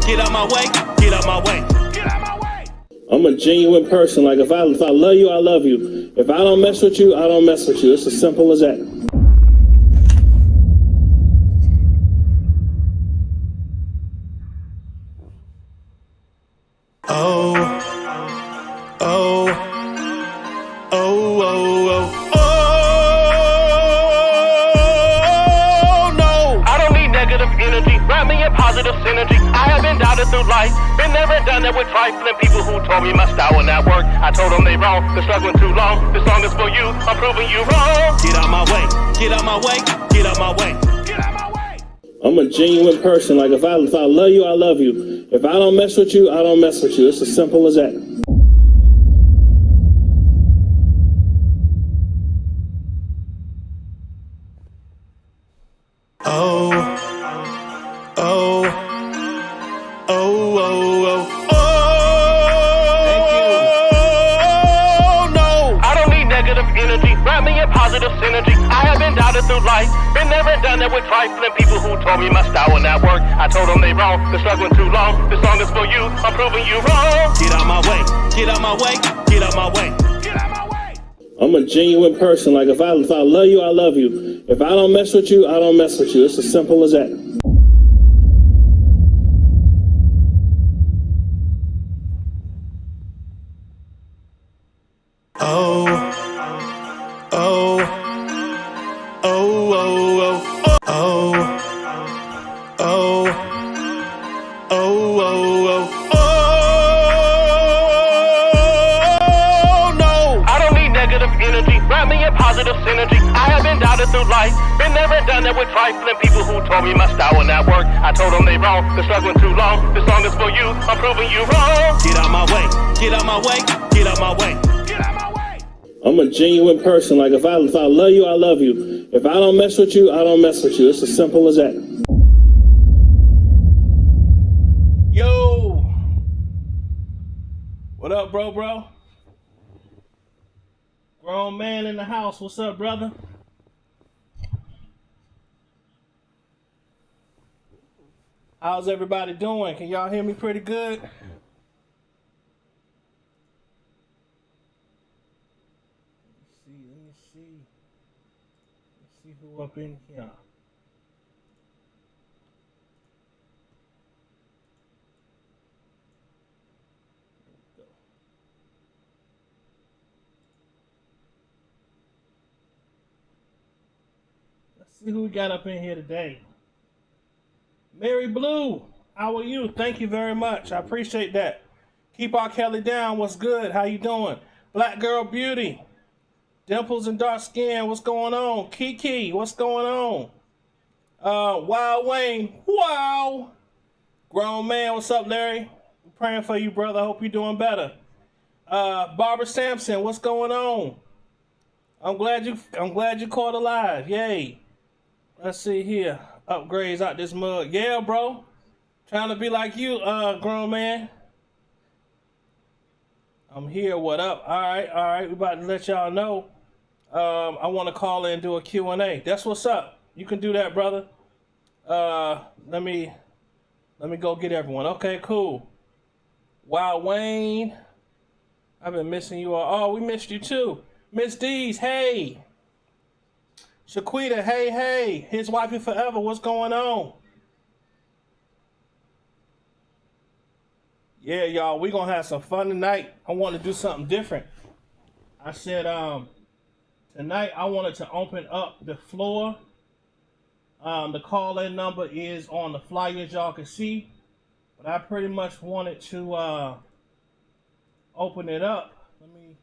Get out my way. Get out my way. Get out my way. I'm a genuine person. Like if I love you, I love you. If I don't mess with you, I don't mess with you. It's as simple as that. Oh, oh, oh, oh, oh, oh, no. I don't need negative energy, wrap me in positive synergy. I have been doubted through life, been never done that with trifling people who told me my style would not work. I told them they wrong, they're struggling too long. This song is for you, I'm proving you wrong. Get out my way, get out my way, get out my way, get out my way. I'm a genuine person. Like if I love you, I love you. If I don't mess with you, I don't mess with you. It's as simple as that. Oh, oh, oh, oh, oh, oh, no. I don't need negative energy, wrap me in positive synergy. I have been doubted through life, been never done that with trifling people who told me my style would not work. I told them they wrong, they're struggling too long. This song is for you, I'm proving you wrong. Get out my way, get out my way, get out my way, get out my way. I'm a genuine person. Like if I love you, I love you. If I don't mess with you, I don't mess with you. It's as simple as that. Oh, oh, oh, oh, oh, oh, oh, oh, oh, oh, no. I don't need negative energy, wrap me in positive synergy. I have been doubted through life, been never done that with trifling people who told me my style would not work. I told them they wrong, they're struggling too long. This song is for you, I'm proving you wrong. Get out my way, get out my way, get out my way, get out my way. I'm a genuine person. Like if I love you, I love you. If I don't mess with you, I don't mess with you. It's as simple as that. Yo, what up, bro? Grown man in the house. What's up, brother? How's everybody doing? Can y'all hear me pretty good? Let's see who up in here. Let's see who we got up in here today. Mary Blue, how are you? Thank you very much. I appreciate that. Keep R. Kelly down. What's good? How you doing? Black Girl Beauty. Dimples and dark skin. What's going on? Kiki, what's going on? Wild Wayne. Wow. Grown man, what's up, Larry? I'm praying for you, brother. I hope you're doing better. Barbara Sampson, what's going on? I'm glad you caught alive. Yay. Let's see here. Upgrades out this mug. Yeah, bro. Trying to be like you, grown man. I'm here. What up? All right. We about to let y'all know. I want to call in and do a Q&A. That's what's up. You can do that, brother. Let me go get everyone. Okay, cool. Wild Wayne. I've been missing you all. Oh, we missed you too. Miss D's, hey. Shaquita, hey. His wifey forever, what's going on? Yeah, y'all, we gonna have some fun tonight. I want to do something different. I said, tonight I wanted to open up the floor. The call-in number is on the flyer, as y'all can see. But I pretty much wanted to open it up. Let me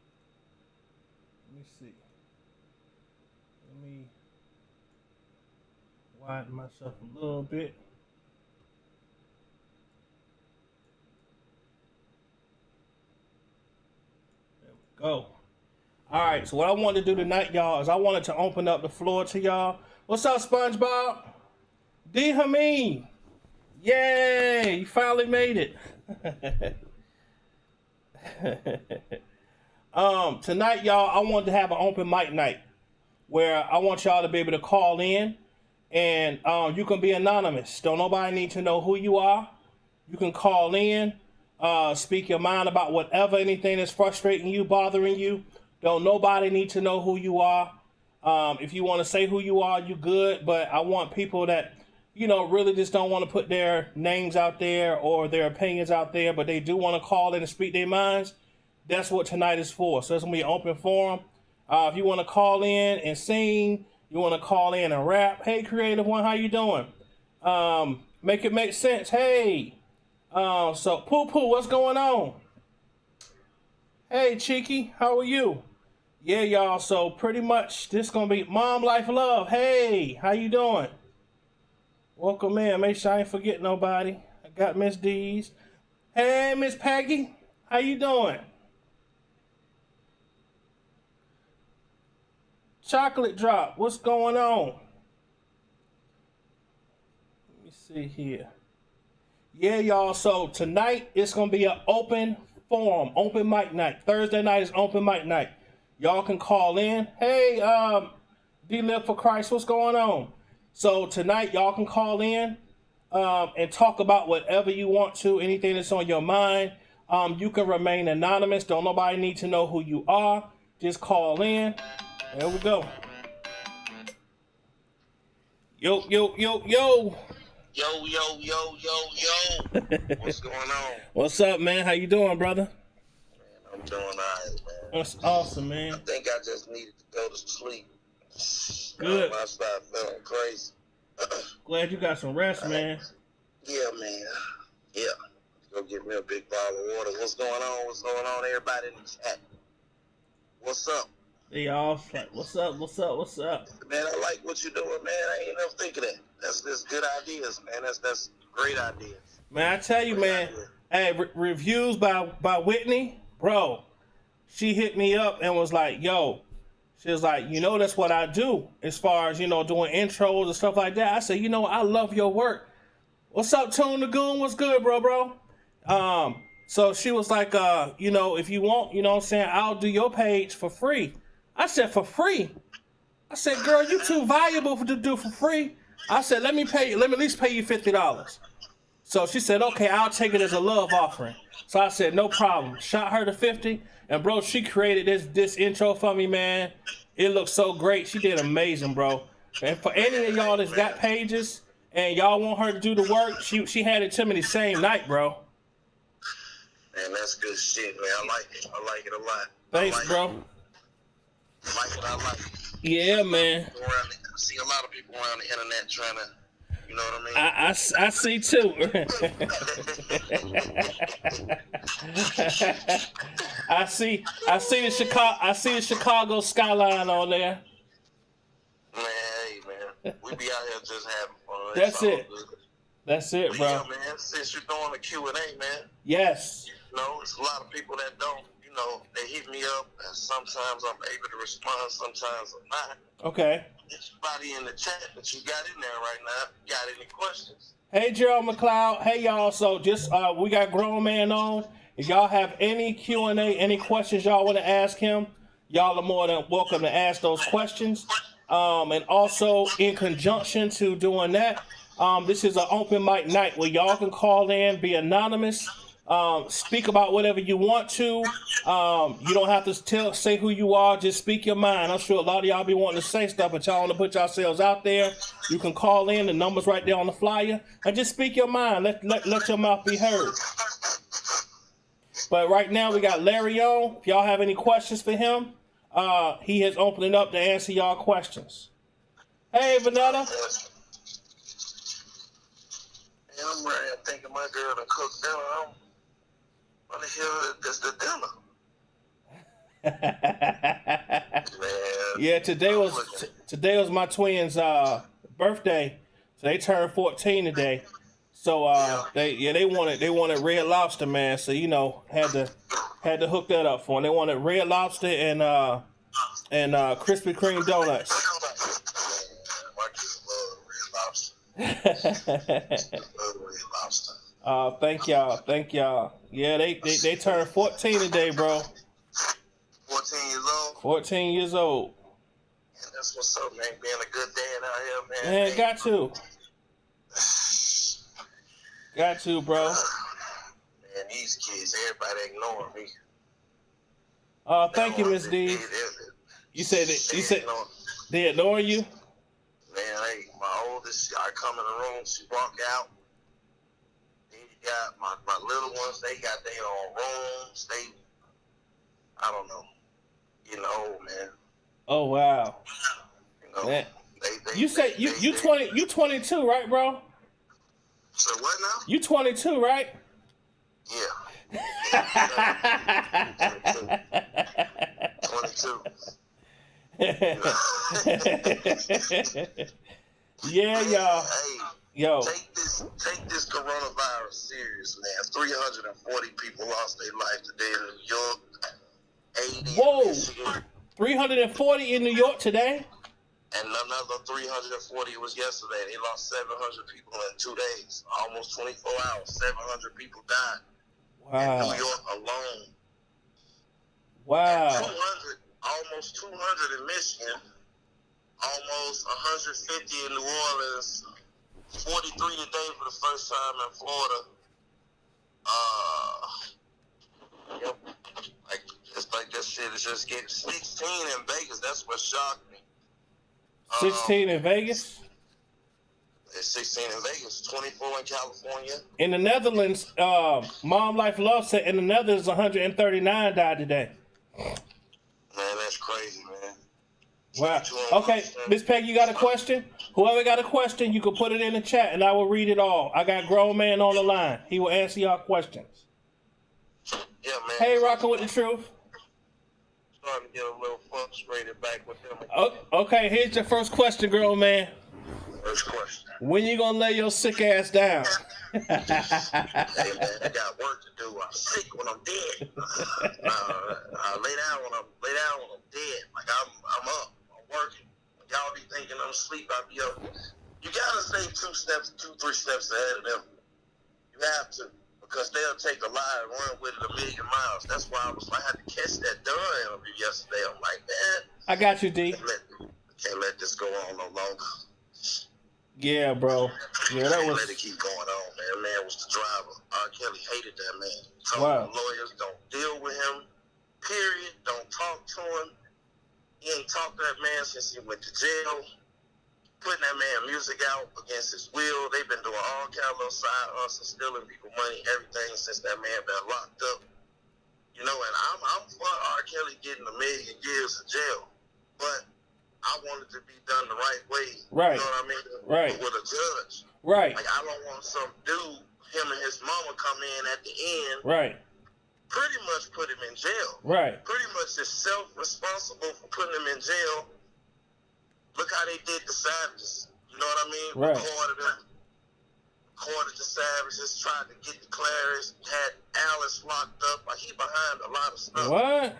see. Let me widen myself a little bit. There we go. All right, so what I wanted to do tonight, y'all, is I wanted to open up the floor to y'all. What's up, SpongeBob? D. Hameen. Yay, you finally made it. Tonight, y'all, I wanted to have an open mic night where I want y'all to be able to call in and you can be anonymous. Don't nobody need to know who you are. You can call in, speak your mind about whatever, anything that's frustrating you, bothering you. Don't nobody need to know who you are. If you want to say who you are, you good. But I want people that, really just don't want to put their names out there or their opinions out there, but they do want to call in and speak their minds. That's what tonight is for. So it's going to be an open forum. If you want to call in and sing, you want to call in and rap. Hey, Creative One, how you doing? Make it make sense. Hey. So Poo Poo, what's going on? Hey, Cheeky, how are you? Yeah, y'all. So pretty much this gonna be Mom Life Love. Hey, how you doing? Welcome in. Make sure I ain't forget nobody. I got Miss D's. Hey, Miss Peggy, how you doing? Chocolate Drop, what's going on? Let me see here. Yeah, y'all. So tonight it's gonna be an open forum, open mic night. Thursday night is open mic night. Y'all can call in. Hey, D Live for Christ, what's going on? So tonight y'all can call in and talk about whatever you want to, anything that's on your mind. You can remain anonymous. Don't nobody need to know who you are. Just call in. There we go. Yo, yo, yo, yo. Yo, yo, yo, yo, yo. What's going on? What's up, man? How you doing, brother? Man, I'm doing all right, man. That's awesome, man. I think I just needed to go to sleep. Good. I started feeling crazy. Glad you got some rest, man. Yeah, man. Yeah. Go get me a big bottle of water. What's going on? What's going on, everybody in the chat? What's up? They all like, what's up, what's up, what's up? Man, I like what you're doing, man. I ain't never think of that. That's good ideas, man. That's great ideas. Man, I tell you, man. Hey, reviews by Whitney, bro. She hit me up and was like, "Yo," she was like, "That's what I do as far as doing intros and stuff like that." I said, "I love your work." What's up, Tune the Goon? What's good, bro? So she was like, if you want, what I'm saying, I'll do your page for free. I said, for free? I said, girl, you too valuable to do for free. I said, let me at least pay you $50. So she said, okay, I'll take it as a love offering. So I said, no problem. Shot her to 50. And bro, she created this intro for me, man. It looks so great. She did amazing, bro. And for any of y'all that's got pages and y'all want her to do the work, she had it to me the same night, bro. Man, that's good shit, man. I like it. I like it a lot. Thanks, bro. I like it. I like it. Yeah, man. I see a lot of people around the internet trying to, you know what I mean? I see too. I see the Chicago skyline on there. Man, hey, man. We be out here just having fun. That's it. Good. That's it, bro. Yeah, man. Since you're doing the Q&A, man. Yes. It's a lot of people that don't. They hit me up, and sometimes I'm able to respond, sometimes I'm not. Okay. Anybody in the chat that you got in there right now, got any questions? Hey, Gerald McLeod. Hey, y'all. So just, we got Grown Man on. If y'all have any Q&A, any questions y'all want to ask him, y'all are more than welcome to ask those questions. And also, in conjunction to doing that, this is an open mic night where y'all can call in, be anonymous, speak about whatever you want to. You don't have to say who you are. Just speak your mind. I'm sure a lot of y'all be wanting to say stuff, but y'all want to put yourselves out there. You can call in. The number's right there on the flyer, and just speak your mind. Let your mouth be heard. But right now we got Larry on. If y'all have any questions for him, he has opened it up to answer y'all questions. Hey, Vanetta. Yeah, I'm ready. I'm thinking my girl to cook dinner. What the hell is the dinner? Yeah, today was my twins' birthday, so they turned 14 today. So they wanted Red Lobster, man. So had to hook that up for them. They wanted Red Lobster and Krispy Kreme donuts. My kids love Red Lobster. Love Red Lobster. Thank y'all. Yeah, they turned 14 today, bro. 14 years old. 14 years old. Yeah, that's what's up, man. Being a good dad out here, man. Man, got to. Got to, bro. Man, these kids, everybody ignoring me. Thank you, Miss D. You said they ignore you? Man, hey, my oldest, I come in the room, she walk out. Then you got my little ones, they got their own rooms. I don't know. Getting old, man. Oh wow. You know, Man. You say you 22, right, bro? So what now? You 22, right? Yeah. 22. Yeah, y'all. Hey, Yo. take this coronavirus serious, man. 340 people lost their life today in New York. 80 Whoa. in Michigan. 340 in New York today? And another 340 was yesterday. They lost 700 people in 2 days. Almost 24 hours. 700 people died. Wow. In New York alone. Wow. And almost 200 in Michigan. Almost 150 in New Orleans. 43 today for the first time in Florida. Yep. It's like this shit is just getting 16 in Vegas. That's what shocked me. 16 in Vegas? It's 16 in Vegas, 24 in California. In the Netherlands, Mom Life Love said in the Netherlands 139 died today. Man, that's crazy, man. Wow. Okay, Miss Peggy, you got a question? Whoever got a question, you can put it in the chat and I will read it all. I got Grown Man on the line. He will answer y'all questions. Yeah, man. Hey, Rockin' with the Truth. Starting to get a little frustrated back with them. Okay, here's your first question, Grown Man. First question. When you gonna lay your sick ass down? Hey, man, I got work to do. I'm sick when I'm dead. I lay down when I'm dead. Like I'm up. I'm working. Y'all be thinking I'm asleep. I'll be up. You gotta stay 2 steps, 2, 3 steps ahead of them. You have to. Because they'll take a lie and run with it 1,000,000 miles. That's why I had to catch that Dunn interview yesterday. I'm like, man. I got you, D. Can't let this go on no longer. Yeah, bro. Yeah, that was. Let it keep going on, man. Man was the driver. R. Kelly hated that man. Told Wow. the lawyers don't deal with him. Period. Don't talk to him. He ain't talked to that man since he went to jail. Putting that man music out against his will. They've been doing all kind of little side hustles, stealing people money, everything since that man been locked up. You know, and I'm for R. Kelly getting 1,000,000 years in jail, but I want it to be done the right way. Right. You know what I mean? Right. With a judge. Right. Like, I don't want some dude, him and his mama come in at the end. Right. Pretty much put him in jail. Right. Pretty much is self-responsible for putting him in jail. Look how they did the Savages. You know what I mean? Right. Recorded the Savages, tried to get the Clarice, had Alice locked up. Like, he behind a lot of stuff. What?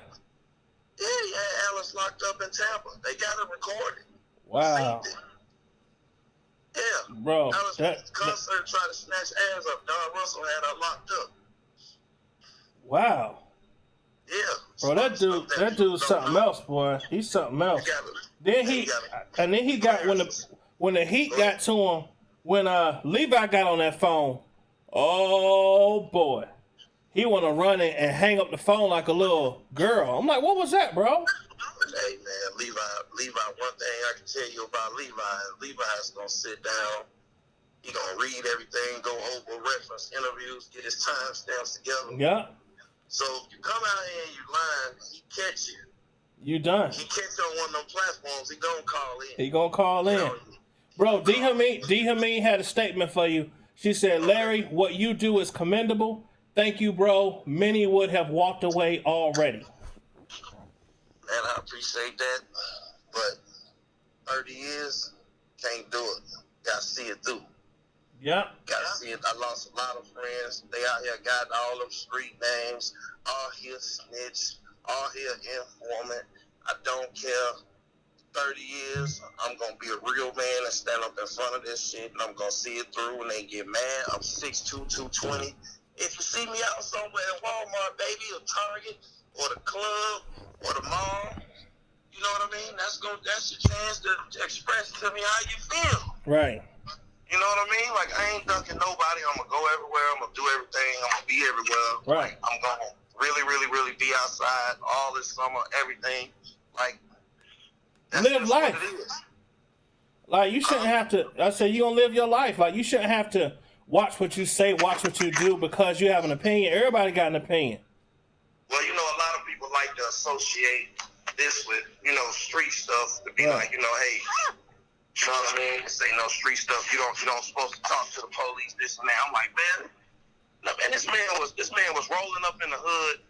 Yeah, he had Alice locked up in Tampa. They got it recorded. Wow. Yeah. Bro, Alice concert tried to snatch ass up. Don Russell had her locked up. Wow. Yeah. Bro, that dude's something else, boy. He's something else. Then he got when the heat got to him, when Levi got on that phone, oh boy. He wanna run it and hang up the phone like a little girl. I'm like, what was that, bro? Hey man, Levi, one thing I can tell you about Levi's gonna sit down, he gonna read everything, go over reference interviews, get his timestamps together. Yeah. So if you come out here and you lying, he catch you. You done. He catch you on one of them platforms, he gonna call in. He gonna call in. Bro, D. Hameen had a statement for you. She said, Larry, what you do is commendable. Thank you, bro. Many would have walked away already. Man, I appreciate that. But 30 years, can't do it. Gotta see it through. Yeah. Gotta see it. I lost a lot of friends. They out here got all them street names. All here snitch. All here informant. I don't care. 30 years, I'm gonna be a real man and stand up in front of this shit, and I'm gonna see it through. When they get mad, I'm 6'2", 220. If you see me out somewhere in Walmart, baby, or Target, or the club, or the mall, you know what I mean? That's your chance to express to me how you feel. Right. You know what I mean? Like, I ain't ducking nobody. I'm going to go everywhere. I'm going to do everything. I'm going to be everywhere. Right. Like, I'm going to really, really, really be outside all this summer, everything. Like, that's Live just life. what it is. Like, you shouldn't have to. I say you gonna live your life. Like, you shouldn't have to watch what you say, watch what you do because you have an opinion. Everybody got an opinion. Well, you know, a lot of people like to associate this with, you know, street stuff to be Right. like, you know, hey, you know what I mean? Say no street stuff. You don't supposed to talk to the police, this and that. I'm like, man, no, man, this man was rolling up in the hood,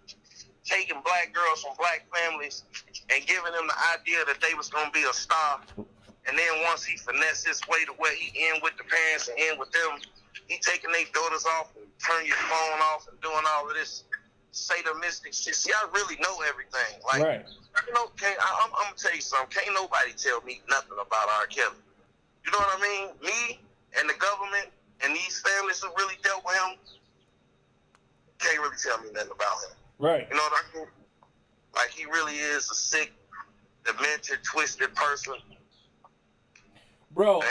taking black girls from black families and giving them the idea that they was gonna be a star. And then once he finessed his way to where he in with the parents and in with them, he taking their daughters off and turn your phone off and doing all of this sadomastic shit. See, I really know everything. Like, Right. you know, I'm gonna tell you something. Can't nobody tell me nothing about R. Kelly. You know what I mean? Me and the government and these families who really dealt with him can't really tell me nothing about him. Right. You know what I mean? Like, he really is a sick, demented, twisted person. Bro,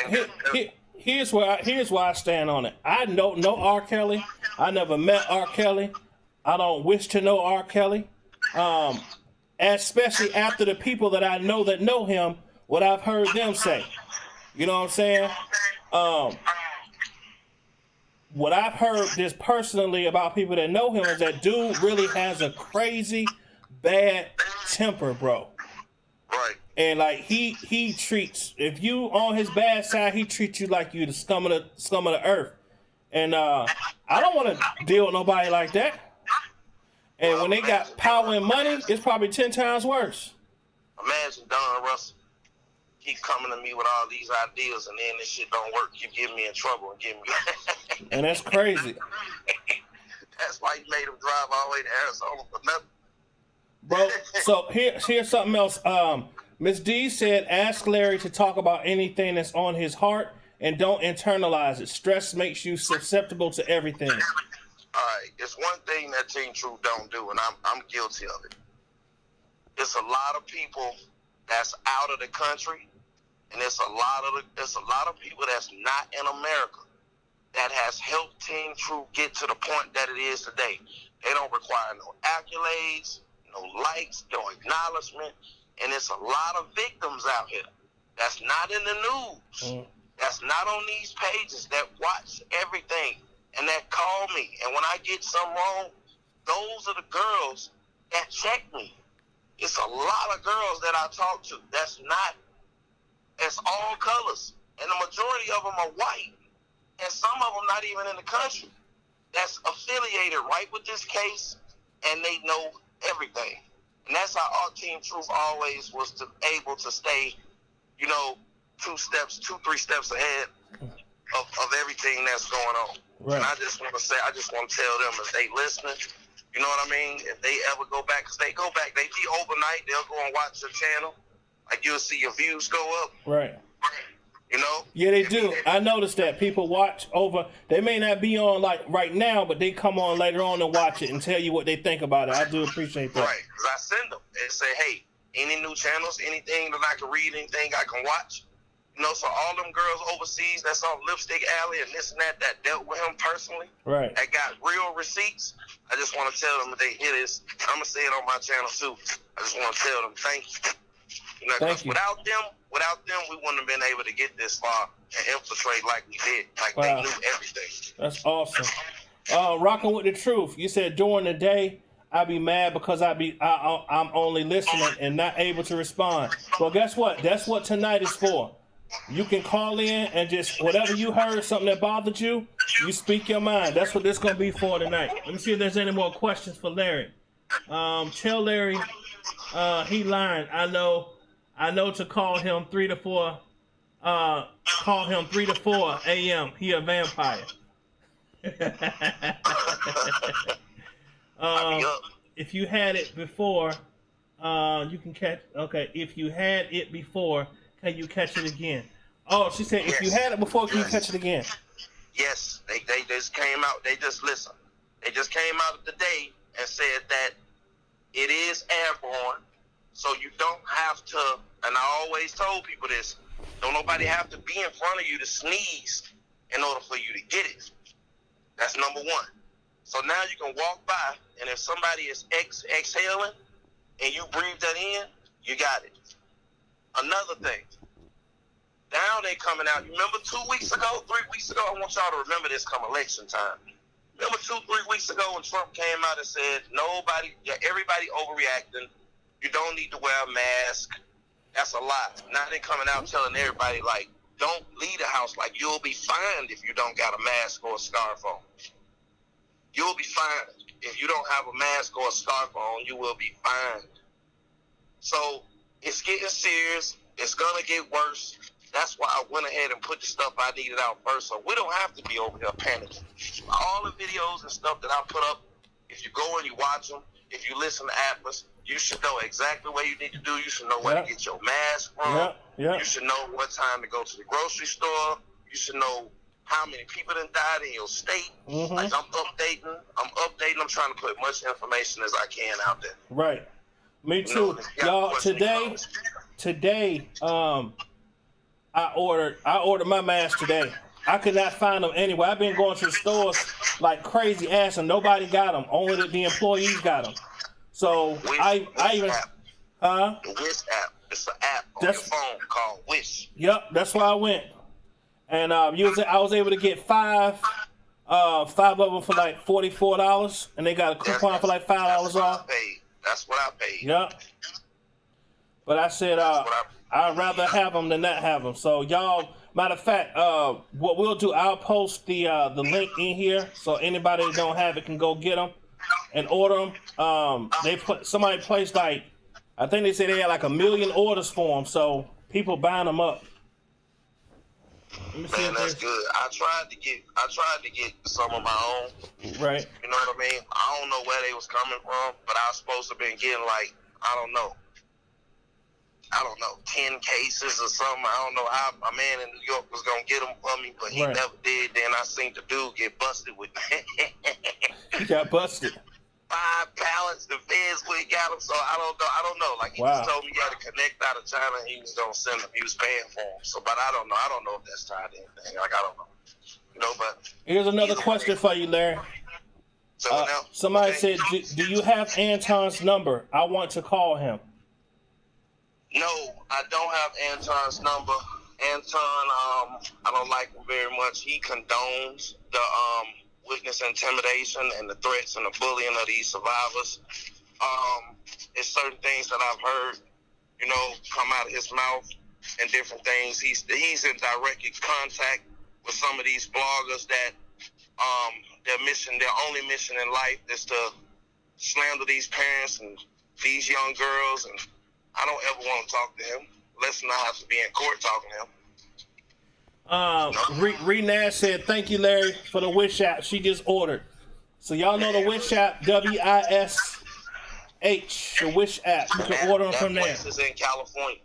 here's where I stand on it. I don't know R. Kelly. I never met R. Kelly. I don't wish to know R. Kelly. Especially after the people that I know that know him, what I've heard them say. You know what I'm saying? What I've heard just personally about people that know him is that dude really has a crazy, bad temper, bro. Right. And like he treats, if you on his bad side, he treats you like you the scum of the earth. And I don't want to deal with nobody like that. And when they got power and money, it's probably 10 times worse. Imagine Don Russell keep coming to me with all these ideas, and then this shit don't work. Keep getting me in trouble and getting me. And that's crazy. That's why he made him drive all the way to Arizona for nothing. Bro, so here's something else. Miss D said, ask Larry to talk about anything that's on his heart and don't internalize it. Stress makes you susceptible to everything. All right, it's one thing that Team Truth don't do, and I'm guilty of it. It's a lot of people that's out of the country, and it's a lot of people that's not in America that has helped Team Truth get to the point that it is today. They don't require no accolades, no likes, no acknowledgement, and it's a lot of victims out here that's not in the news, that's not on these pages, that watch everything and that call me. And when I get something wrong, those are the girls that check me. It's a lot of girls that I talk to that's all colors, and the majority of them are white, and some of them not even in the country, that's affiliated right with this case, and they know everything. And that's how our Team Truth always was able to stay, you know, 3 steps ahead of everything that's going on. Right. And I just want to tell them, if they listening, you know what I mean? If they ever go back, because they go back, they be overnight, they'll go and watch your channel. Like, you'll see your views go up. Right. You know? Yeah, they do. I noticed that people watch over. They may not be on like right now, but they come on later on and watch it and tell you what they think about it. I do appreciate that. Right, because I send them and say, hey, any new channels, anything that I can read, anything I can watch. You know, so all them girls overseas that's on Lipstick Alley and this and that dealt with him personally, Right. that got real receipts, I just want to tell them, if they hear this, I'm going to say it on my channel too. I just want to tell them thank you. You know, Thank you. Without them, we wouldn't have been able to get this far and infiltrate like we did. Like, Wow. they knew everything. That's awesome. Rocking with the truth. You said during the day I be mad because I'm only listening and not able to respond. Well, guess what? That's what tonight is for. You can call in and just whatever you heard, something that bothered you, you speak your mind. That's what this gonna be for tonight. Let me see if there's any more questions for Larry. Tell Larry he lying. I know to call him 3 to 4. Call him 3 to 4 a.m. He a vampire. If you had it before, you can catch. Okay, if you had it before, can you catch it again? Oh, she said if you had it before, can you catch it again? Yes, they just came out. They just listened. They just came out today and said that it is airborne, so you don't have to. And I always told people this: don't nobody have to be in front of you to sneeze in order for you to get it. That's number one. So now you can walk by, and if somebody is exhaling and you breathe that in, you got it. Another thing, now they coming out. You remember 2 weeks ago, 3 weeks ago? I want y'all to remember this come election time. Remember 2-3 weeks ago when Trump came out and said, everybody overreacting. You don't need to wear a mask. That's a lie. Now they coming out telling everybody, like, don't leave the house. Like, you'll be fined if you don't got a mask or a scarf on. You'll be fined. If you don't have a mask or a scarf on, you will be fined. So it's getting serious. It's going to get worse. That's why I went ahead and put the stuff I needed out first. So we don't have to be over here panicking. All the videos and stuff that I put up, if you go and you watch them, if you listen to Atlas, you should know exactly what you need to do. You should know where to get your mask from. You should know what time to go to the grocery store. You should know how many people done died in your state. Like, I'm updating. I'm trying to put much information as I can out there. Right. Me too. Y'all, today, I ordered my mask today. I could not find them anywhere. I've been going to the stores like crazy ass, and nobody got them. Only the employees got them. So Wish, I even app. The Wish app. It's an app on your phone called Wish. Yep, that's where I went, and I was able to get five of them for like $44, and they got a coupon for like $5 off. That's what I paid. Yep. But I said I'd rather have them than not have them. So y'all, matter of fact, what we'll do, I'll post the link in here so anybody that don't have it can go get them and order them. Somebody placed like, I think they said they had like 1 million orders for them, so people buying them up. Man, that's good. I tried to get some of my own. Right. You know what I mean? I don't know where they was coming from, but I was supposed to have been getting like, I don't know, 10 cases or something. I don't know how my man in New York was going to get them for me, but he never did. Then I seen the dude get busted with He got busted. 5 pallets. The feds would got them, so I don't know. Like, he just told me he had to connect out of China and he was going to send them. He was paying for them. So, but I don't know if that's tied to anything. Like, I don't know. You know, but here's another question for you, Larry. Somebody said, do you have Anton's number? I want to call him. No, I don't have Anton's number. Anton, I don't like him very much. He condones the witness intimidation and the threats and the bullying of these survivors. It's certain things that I've heard, come out of his mouth and different things. He's in direct contact with some of these bloggers that their only mission in life is to slander these parents and these young girls, and I don't ever want to talk to him unless I have to be in court talking to him. Renaz said, thank you, Larry, for the Wish app. She just ordered. So y'all know the Wish app, WISH, the Wish app. You can order them from there. That place is in California.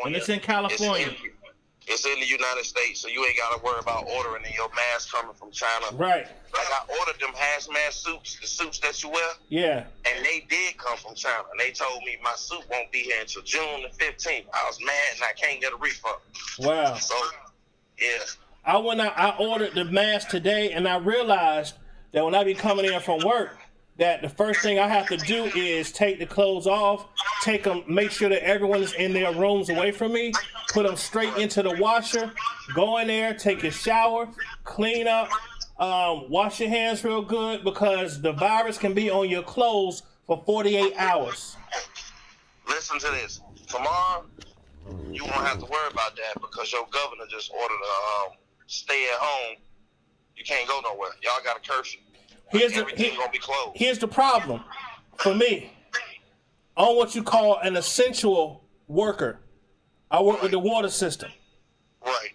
And it's in California. It's in the United States, so you ain't got to worry about ordering your mask coming from China. Right. Like, I ordered them hazmat suits, the suits that you wear. Yeah. And they did come from China. And they told me my suit won't be here until June the 15th. I was mad and I can't get a refund. Wow. So, yeah. I ordered the mask today, and I realized that when I be coming in from work, that the first thing I have to do is take the clothes off, take them, make sure that everyone is in their rooms away from me, put them straight into the washer, go in there, take a shower, clean up, wash your hands real good, because the virus can be on your clothes for 48 hours. Listen to this. Tomorrow, you won't have to worry about that because your governor just ordered a stay at home. You can't go nowhere. Y'all got a curfew. Everything's gonna be closed. Here's the problem for me. I'm what you call an essential worker. I work with the water system. Right.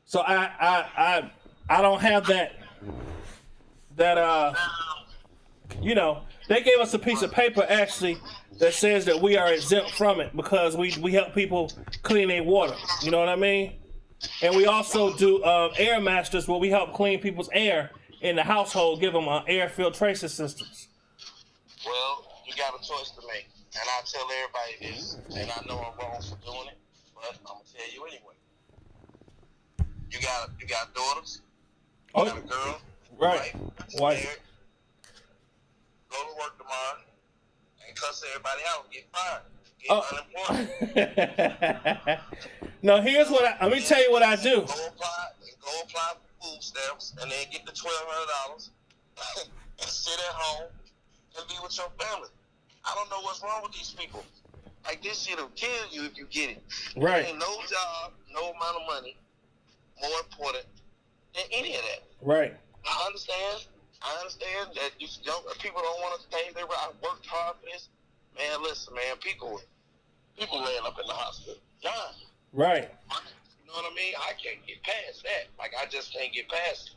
So I don't have that they gave us a piece of paper actually that says that we are exempt from it because we help people clean their water. You know what I mean? And we also do air masters where we help clean people's air in the household, give them air filtration systems. Well, you got a choice to make. And I tell everybody this, and I know I'm wrong for doing it, but I'm going to tell you anyway. you got daughters. You Oh, got a girl. right. Wife. Married, go to work tomorrow and cuss everybody out and get fired. Get unemployed. No, here's what let me tell you what I do. Go apply for food stamps and then get the $1,200 and sit at home and be with your family. I don't know what's wrong with these people. Like, this shit will kill you if you get it. Right. There ain't no job, no amount of money more important than any of that. Right. I understand that these young people don't want to pay their I worked hard for this. Man, listen, man, people laying up in the hospital dying. Right. You know what I mean? I can't get past that. Like, I just can't get past it.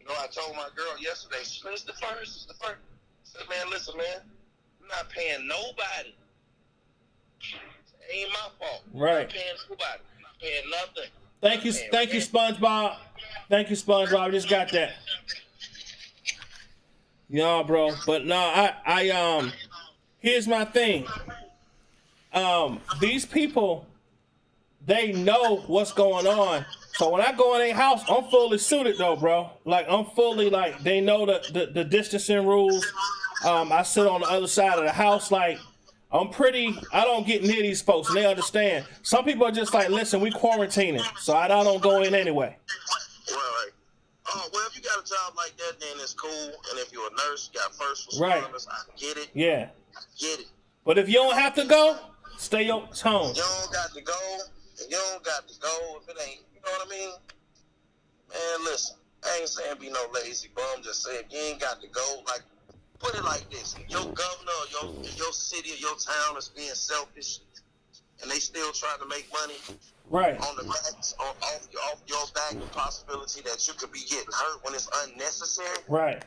You know, I told my girl yesterday, it's the first. I said, man, listen, man, I'm not paying nobody. It ain't my fault. Right. I'm not paying nobody. I'm not paying nothing. Thank you, SpongeBob. Thank you, SpongeBob. I just got that. Yeah, bro. But no, I here's my thing. These people, they know what's going on. So when I go in their house, I'm fully suited though, bro. Like, I'm fully, like, they know the distancing rules. I sit on the other side of the house. Like, I don't get near these folks, and they understand. Some people are just like, listen, we quarantining, so I don't go in anyway. Right. Well, if you got a job like that, then it's cool. And if you're a nurse, you got first responders, Right. I get it. Yeah. I get it. But if you don't have to go, stay home. You don't got to go, and you don't got to go if it ain't, you know what I mean? Man, listen, I ain't saying be no lazy bum, just saying you ain't got to go. Like, put it like this. If your governor or your city or your town is being selfish, and they still trying to make money, Right. on the backs, off your back, the possibility that you could be getting hurt when it's unnecessary, Right.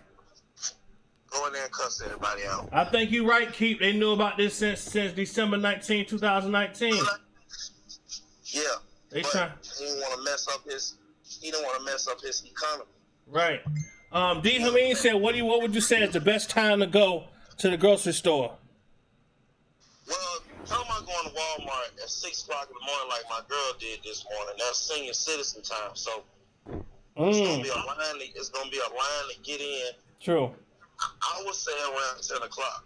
go in there and cuss everybody out. I think you're right, Keith. They knew about this since December 19, 2019. Yeah. They but try. he didn't want to mess up his economy. Right. D. Hameen said, what would you say is the best time to go to the grocery store? Well, tell them I'm going to Walmart at 6 o'clock in the morning like my girl did this morning. That's senior citizen time. So it's going to be a line to get in. True. I would say around 10 o'clock.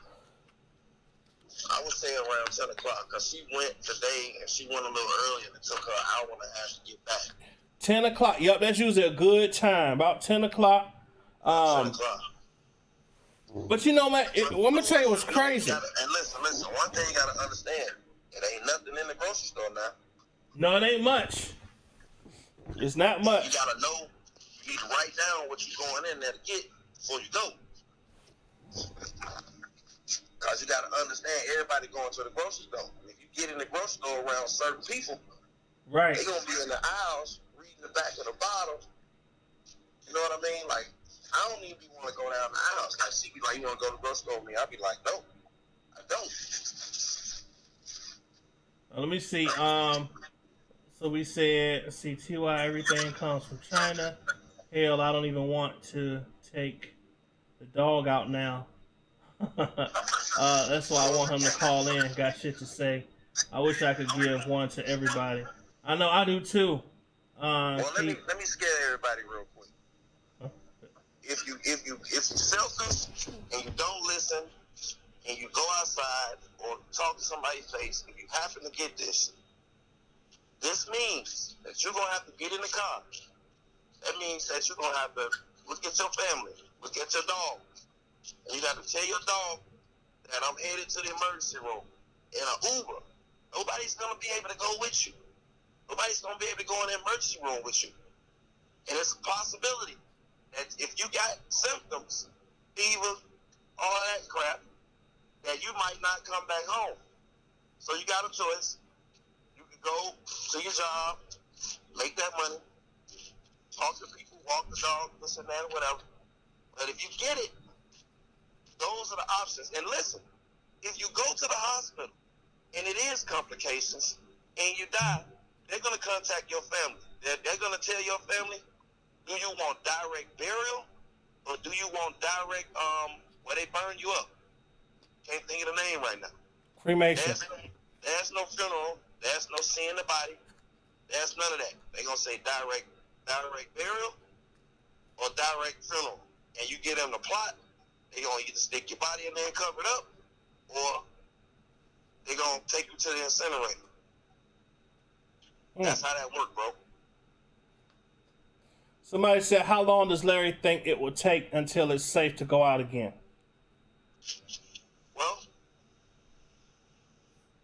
Because she went today and she went a little earlier and it took her an hour and a half to get back. 10 o'clock. Yep, that's usually a good time. About 10 o'clock. 10 o'clock. But you know, man, I'm going to tell you what's crazy. And listen, one thing you got to understand, it ain't nothing in the grocery store now. No, it ain't much. It's not much. You got to know, you need to write down what you're going in there to get before you go. Because you got to understand, everybody going to the grocery store. If you get in the grocery store around certain people, Right. they're going to be in the aisles reading the back of the bottle. You know what I mean? Like, I don't even want to go down the aisles. Like, she be like, you want to go to the grocery store with me? I'll be like, no, I don't. Let me see. So we said, let's see, TY, everything comes from China. Hell, I don't even want to take the dog out now. That's why I want him to call in. Got shit to say. I wish I could give one to everybody. I know I do too. Well, let me scare everybody real quick. If you're selfish and you don't listen and you go outside or talk to somebody's face, if you happen to get this means that you're gonna have to get in the car. That means that you're gonna have to look at your family, look at your dog, and you got to tell your dog that I'm headed to the emergency room in an Uber. Nobody's gonna be able to go with you. Nobody's gonna be able to go in the emergency room with you. And it's a possibility that if you got symptoms, fever, all that crap, that you might not come back home. So you got a choice. You can go to your job, make that money, talk to people, walk the dog, this and that, whatever. But if you get it, those are the options. And listen, if you go to the hospital and it is complications and you die, they're going to contact your family. They're going to tell your family, do you want direct burial or do you want direct, where they burn you up? Can't think of the name right now. Cremation. There's no funeral. There's no seeing the body. That's none of that. They're gonna say direct burial or direct funeral. And you get them the plot, they're gonna either stick your body in there and cover it up, or they're gonna take you to the incinerator. That's how that works, bro. Somebody said, how long does Larry think it will take until it's safe to go out again? Well,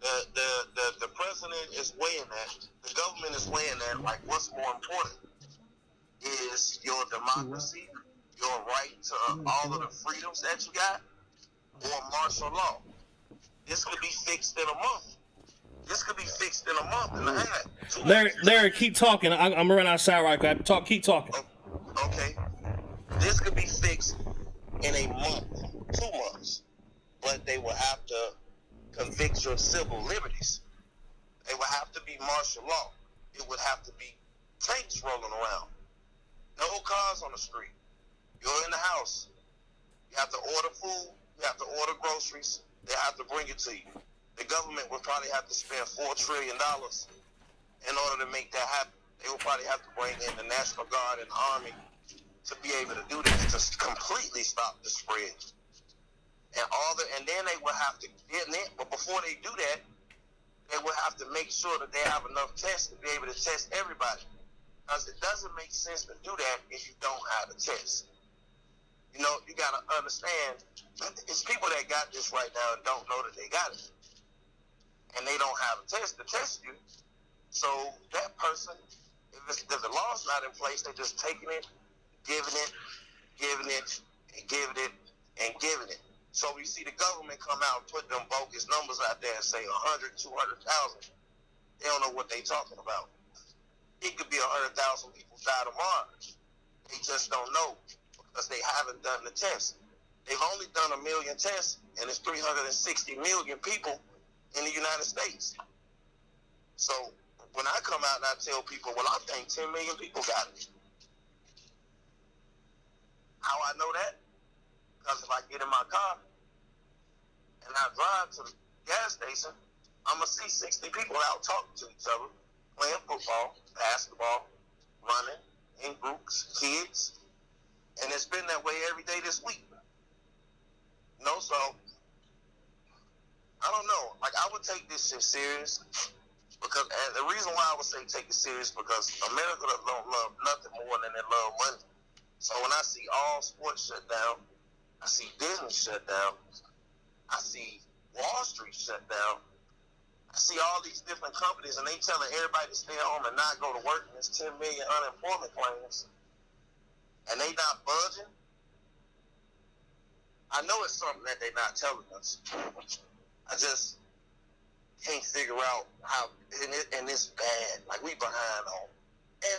the president is weighing that. The government is weighing that. Like, what's more important is your democracy, your right to all of the freedoms that you got, or martial law. This could be fixed in a month. This could be fixed in a month and a half. Larry, keep talking. I'm gonna run outside right quick. Keep talking. Okay. This could be fixed in a month, 2 months, but they will have to convict your civil liberties. They will have to be martial law. It would have to be tanks rolling around. No cars on the street. You're in the house. You have to order food. You have to order groceries. They have to bring it to you. The government would probably have to spend $4 trillion in order to make that happen. They will probably have to bring in the National Guard and the Army to be able to do this, to completely stop the spread. And then they will have to get in, but before they do that, they will have to make sure that they have enough tests to be able to test everybody. Because it doesn't make sense to do that if you don't have a test. You know, you got to understand, it's people that got this right now and don't know that they got it. And they don't have a test to test you. So that person, if the law's not in place, they're just taking it, giving it, and giving it, and giving it. So we see the government come out and put them bogus numbers out there and say 100, 200,000. They don't know what they talking about. It could be 100,000 people die tomorrow. They just don't know because they haven't done the test. They've only done 1 million tests, and it's 360 million people in the United States. So when I come out and I tell people, well, I think 10 million people got it. How I know that? Because if I get in my car and I drive to the gas station, I'm going to see 60 people out talking to each other, playing football, basketball, running in groups, kids. And it's been that way every day this week. You know, so I don't know. Like, I would take this shit serious because, and the reason why I would say take it serious because America don't love nothing more than they love money. So when I see all sports shut down, I see Disney shut down, I see Wall Street shut down, I see all these different companies and they telling everybody to stay home and not go to work, and there's 10 million unemployment claims, and they not budging. I know it's something that they're not telling us. I just can't figure out how, and it's bad. Like, we behind on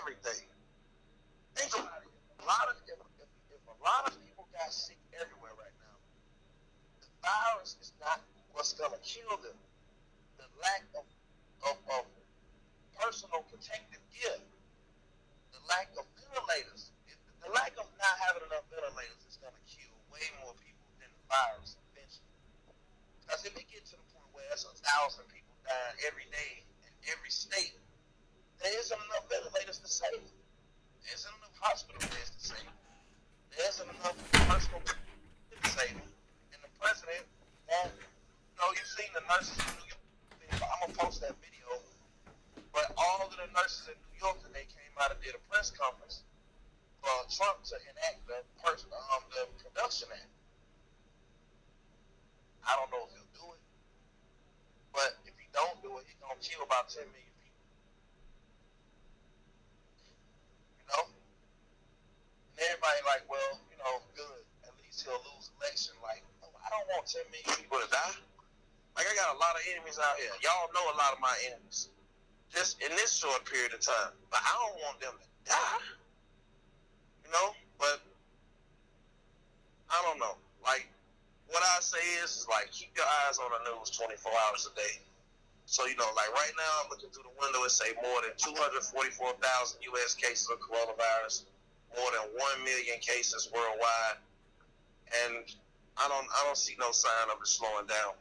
everything. Think about it. If a lot of people got sick everywhere right now, the virus is not what's going to kill them. The lack of personal protective gear, the lack of ventilators, the lack of not having enough ventilators is going to kill way more people than the virus eventually. Because if it gets to the point where there's 1,000 people dying every day in every state, there isn't enough ventilators to save them. There isn't enough hospital beds to save them. There isn't enough personal to save them. And the president won't, you know, you've seen the nurses in New York. I'm going to post that video. But all of the nurses in New York today came out and did a press conference for Trump to enact the Production Act. I don't know if he'll do it, but if he don't do it, he's going to kill about 10 million people. You know? And everybody like, well, you know, good. At least he'll lose election. Like, I don't want 10 million people to die. Like, I got a lot of enemies out here. Y'all know a lot of my enemies. Just in this short period of time. But I don't want them to die. You know? But I don't know. Like, what I say is like, keep your eyes on the news 24 hours a day. So, you know, like right now, I'm looking through the window and say more than 244,000 U.S. cases of coronavirus, more than 1 million cases worldwide, and I don't see no sign of it slowing down.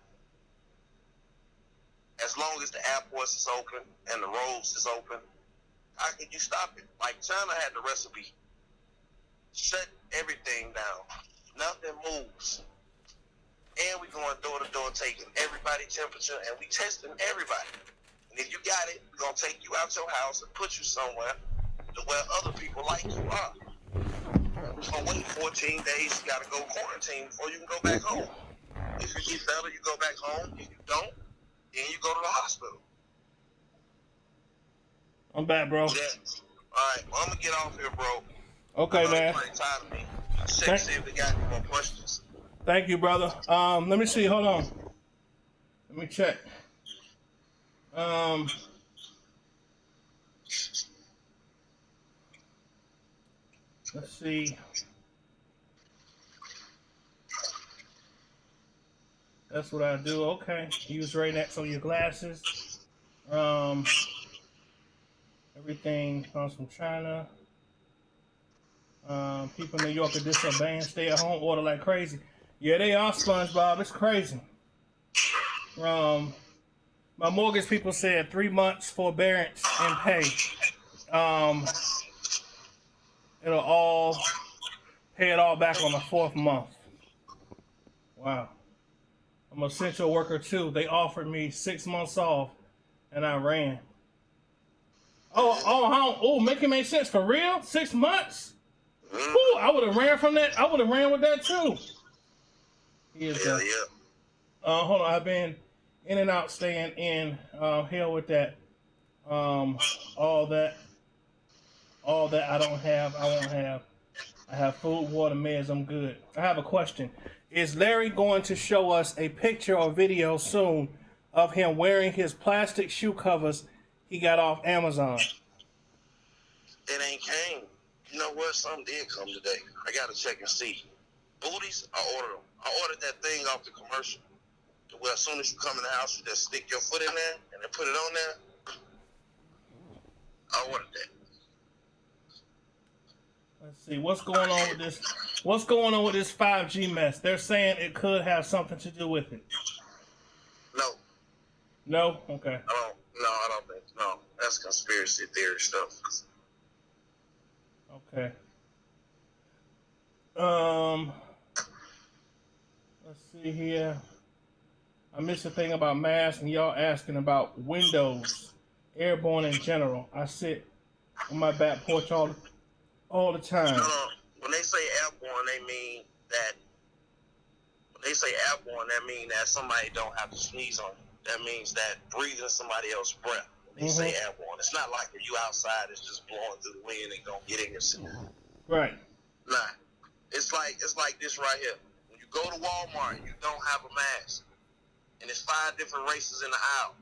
As long as the airports is open and the roads is open How could you stop it? Like China had the recipe. Shut everything down. Nothing moves. And we going door to door taking everybody's temperature and we testing everybody. And if you got it, we're going to take you out your house and put you somewhere to where other people like you are. So wait 14 days, you got to go quarantine before you can go back home. If you get better, you go back home. If you don't, then you go to the hospital. I'm back, bro. Yeah. All right, well, I'm going to get off here, bro. Okay, man. Everybody tired of me. Check see if they got any more questions. Thank you, brother. Let me see. Hold on. Let me check. Let's see. That's what I do. Okay. Use Rain-X on your glasses. Everything comes from China. People in New York are disobeying. Stay at home, order like crazy. Yeah, they are, SpongeBob. It's crazy. My mortgage people said 3 months forbearance and pay. It'll all pay it all back on the 4th month. Wow. I'm an essential worker too. They offered me 6 months off, and I ran. Oh, make it make sense for real. 6 months. Ooh, I would have ran from that. I would have ran with that too. Yeah. Hold on. I've been in and out, staying in. Hell with that. All that I don't have, I won't have. I have food, water, meds. I'm good. I have a question. Is Larry going to show us a picture or video soon of him wearing his plastic shoe covers he got off Amazon? It ain't came. You know what? Something did come today. I got to check and see. Booties, I ordered them. I ordered that thing off the commercial. Where as soon as you come in the house, you just stick your foot in there and then put it on there. I ordered that. Let's see what's going on with this. What's going on with this 5G mess? They're saying it could have something to do with it. No. No? Okay. I don't think. No, that's conspiracy theory stuff. Okay. Let's see here. I missed a thing about masks and y'all asking about windows, airborne in general. I sit on my back porch all the time. No. When they say airborne, they mean that. When they say airborne, that means that somebody don't have to sneeze on you. That means that breathing somebody else's breath. When they say airborne, it's not like if you outside, it's just blowing through the wind and gonna get in your suit. Right. Nah. It's like this right here. When you go to Walmart, you don't have a mask. And there's 5 different races in the aisle.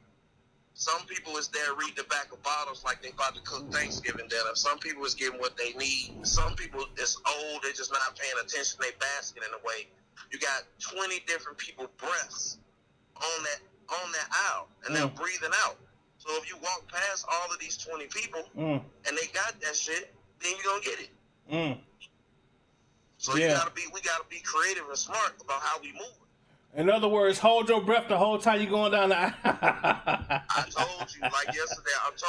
Some people is there reading the back of bottles like they about to cook Thanksgiving dinner. Some people is getting what they need. Some people is old, they're just not paying attention. They basking in a way. You got 20 different people breaths on that aisle, and they're breathing out. So if you walk past all of these 20 people and they got that shit, then you're gonna get it. So we gotta be creative and smart about how we move. In other words, hold your breath the whole time you're going down the aisle. I told you, like yesterday, I was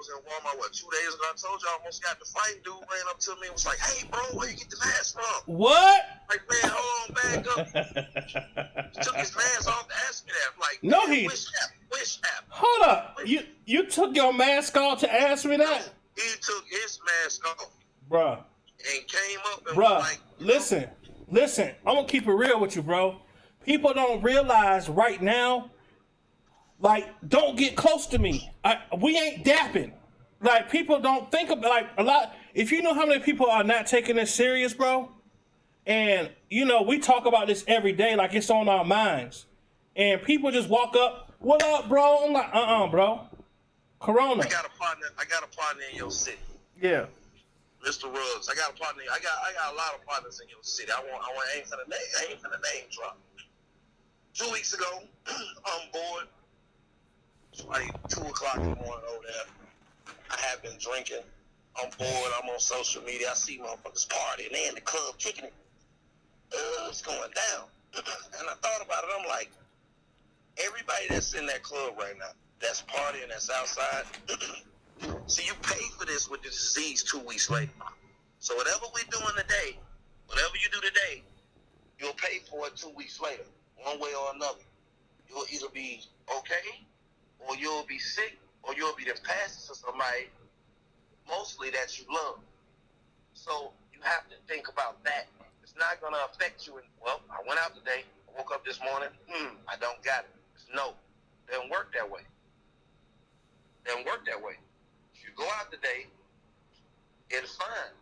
in Walmart, 2 days ago, I told you I almost got the fight. Dude ran up to me and was like, hey, bro, where you get the mask from? What? Like, man, hold on, back up. He took his mask off to ask me that. I'm like, no, man, which app? Hold up. You took your mask off to ask me that? He took his mask off. Bruh. And came up and was like, listen. I'm going to keep it real with you, bro. People don't realize right now, like, don't get close to me. We ain't dapping. Like, people don't think about, like, a lot. If you know how many people are not taking this serious, bro, and, you know, we talk about this every day like it's on our minds. And people just walk up, what up, bro? I'm like, bro. Corona. I got a partner in your city. Yeah. Mr. Ruggs. I got a partner. I got a lot of partners in your city. I ain't finna name drop. 2 weeks ago, I'm bored. It's like 2 o'clock in the morning over there. I have been drinking. I'm bored. I'm on social media. I see motherfuckers partying. They in the club kicking it. It's going down. And I thought about it. I'm like, everybody that's in that club right now, that's partying, that's outside, See, you pay for this with the disease 2 weeks later. So whatever we're doing today, whatever you do today, you'll pay for it 2 weeks later, one way or another. You'll either be okay, or you'll be sick, or you'll be the pastor to somebody, mostly that you love. So you have to think about that. It's not going to affect you. Well, I went out today, I woke up this morning, I don't got it. No, it doesn't work that way. It doesn't work that way. If you go out today, it's fine.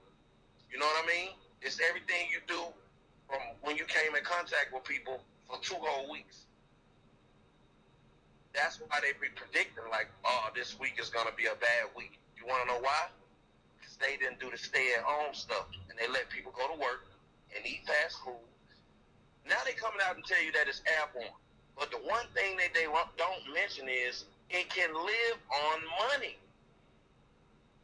You know what I mean? It's everything you do from when you came in contact with people for 2 whole weeks. That's why they be predicting, like, oh, this week is going to be a bad week. You want to know why? Because they didn't do the stay-at-home stuff, and they let people go to work and eat fast food. Now they coming out and tell you that it's airborne. But the one thing that they don't mention is it can live on money.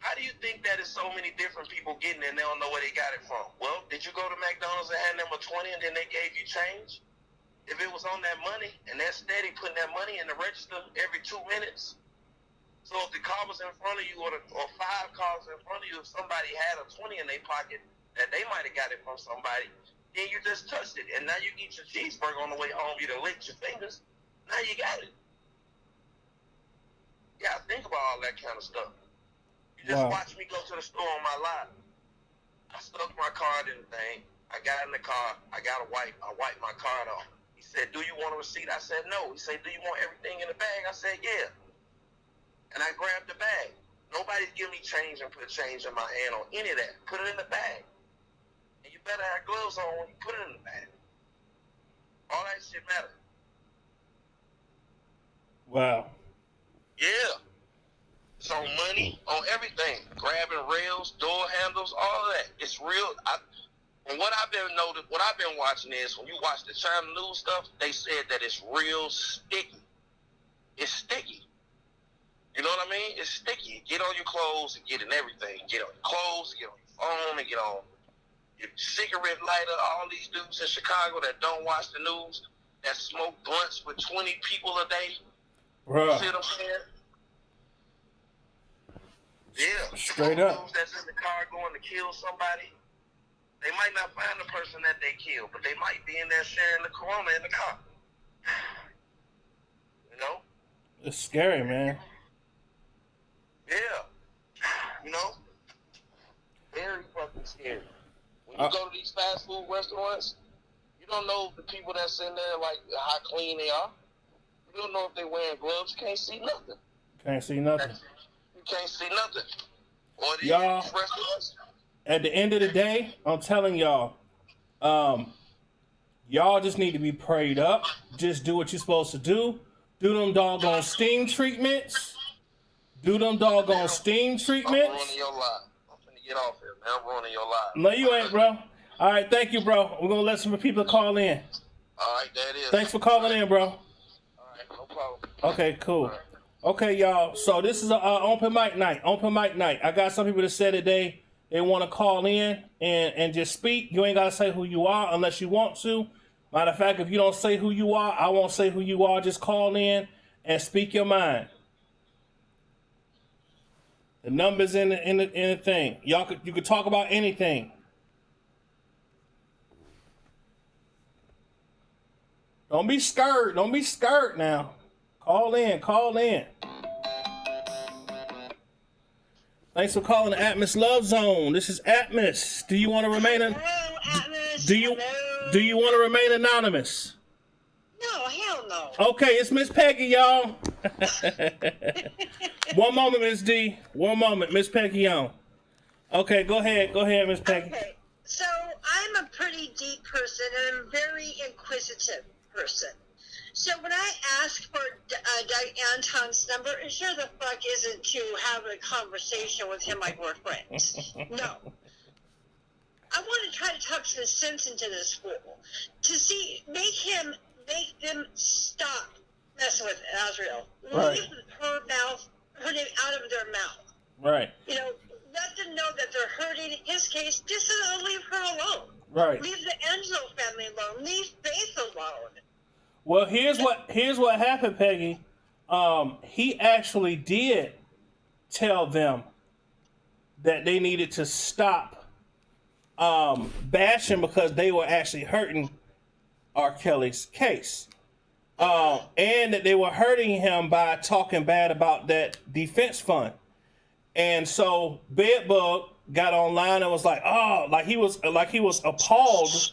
How do you think that is so many different people getting it and they don't know where they got it from? Well, did you go to McDonald's and hand them a 20 and then they gave you change? If it was on that money and they're steady putting that money in the register every 2 minutes, so if the car was in front of you or 5 cars in front of you, if somebody had a 20 in their pocket that they might have got it from somebody, then you just touched it. And now you eat your cheeseburger on the way home, you done licked your fingers. Now you got it. Yeah, think about all that kind of stuff. You just watch me go to the store on my lot. I stuck my card in the thing. I got in the car. I got a wipe. I wiped my card off. He said, do you want a receipt? I said, no. He said, do you want everything in the bag? I said, yeah. And I grabbed the bag. Nobody's giving me change and put change in my hand on any of that. Put it in the bag. And you better have gloves on when you put it in the bag. All that shit matters. Wow. Yeah. It's on money, on everything. Grabbing rails, door handles, all of that. It's real. And what I've been watching is when you watch the China news stuff, they said that it's real sticky. It's sticky. You know what I mean? It's sticky. Get on your clothes and get in everything. Get on your clothes, get on your phone, and get on your cigarette lighter. All these dudes in Chicago that don't watch the news, that smoke blunts with 20 people a day. Bruh. You see what I'm saying? Yeah. Straight up. Dudes that's in the car going to kill somebody. They might not find the person that they killed, but they might be in there sharing the corona in the car. You know? It's scary, man. Yeah. You know? Very fucking scary. When you go to these fast food restaurants, you don't know the people that's in there, like, how clean they are. You don't know if they're wearing gloves. You can't see nothing. Can't see nothing. You can't see nothing. Or these Y'all, restaurants. at the end of the day, I'm telling y'all, y'all just need to be prayed up. Just do what you're supposed to do. Do them doggone steam treatments. Do them doggone steam treatments. I'm ruining your life. I'm finna get off here, man. I'm ruining your life. No, you ain't, bro. All right, thank you, bro. We're going to let some people call in. All right, that is. Thanks for calling in, bro. All right, no problem. Okay, cool. Okay, y'all. So this is a open mic night. Open mic night. I got some people that said today they want to call in and just speak. You ain't got to say who you are unless you want to. Matter of fact, if you don't say who you are, I won't say who you are. Just call in and speak your mind. The numbers in the thing. You could talk about anything. Don't be scared. Don't be scared now. Call in. Call in. Thanks for calling the Atmos Love Zone. This is Atmos. Do you want to remain Atmos. Do you want to remain anonymous? No, hell no. Okay, it's Miss Peggy, y'all. One moment, Miss D. One moment, Miss Peggy on. Okay, go ahead. Go ahead, Miss Peggy. Okay, so I'm a pretty deep person and I'm a very inquisitive person. So when I asked for Doug Anton's number, it sure the fuck isn't to have a conversation with him like we're friends. No. I want to try to talk some sense into this fool. To make them stop messing with Azriel. Right. Leave her name out of their mouth. Right. You know, let them know that they're hurting his case. Just leave her alone. Right. Leave the Angelo family alone. Leave Faith alone. Well, here's what happened, Peggy. He actually did tell them that they needed to stop bashing because they were actually hurting R. Kelly's case. And that they were hurting him by talking bad about that defense fund. And so Bedbug got online and was like, oh, like he was appalled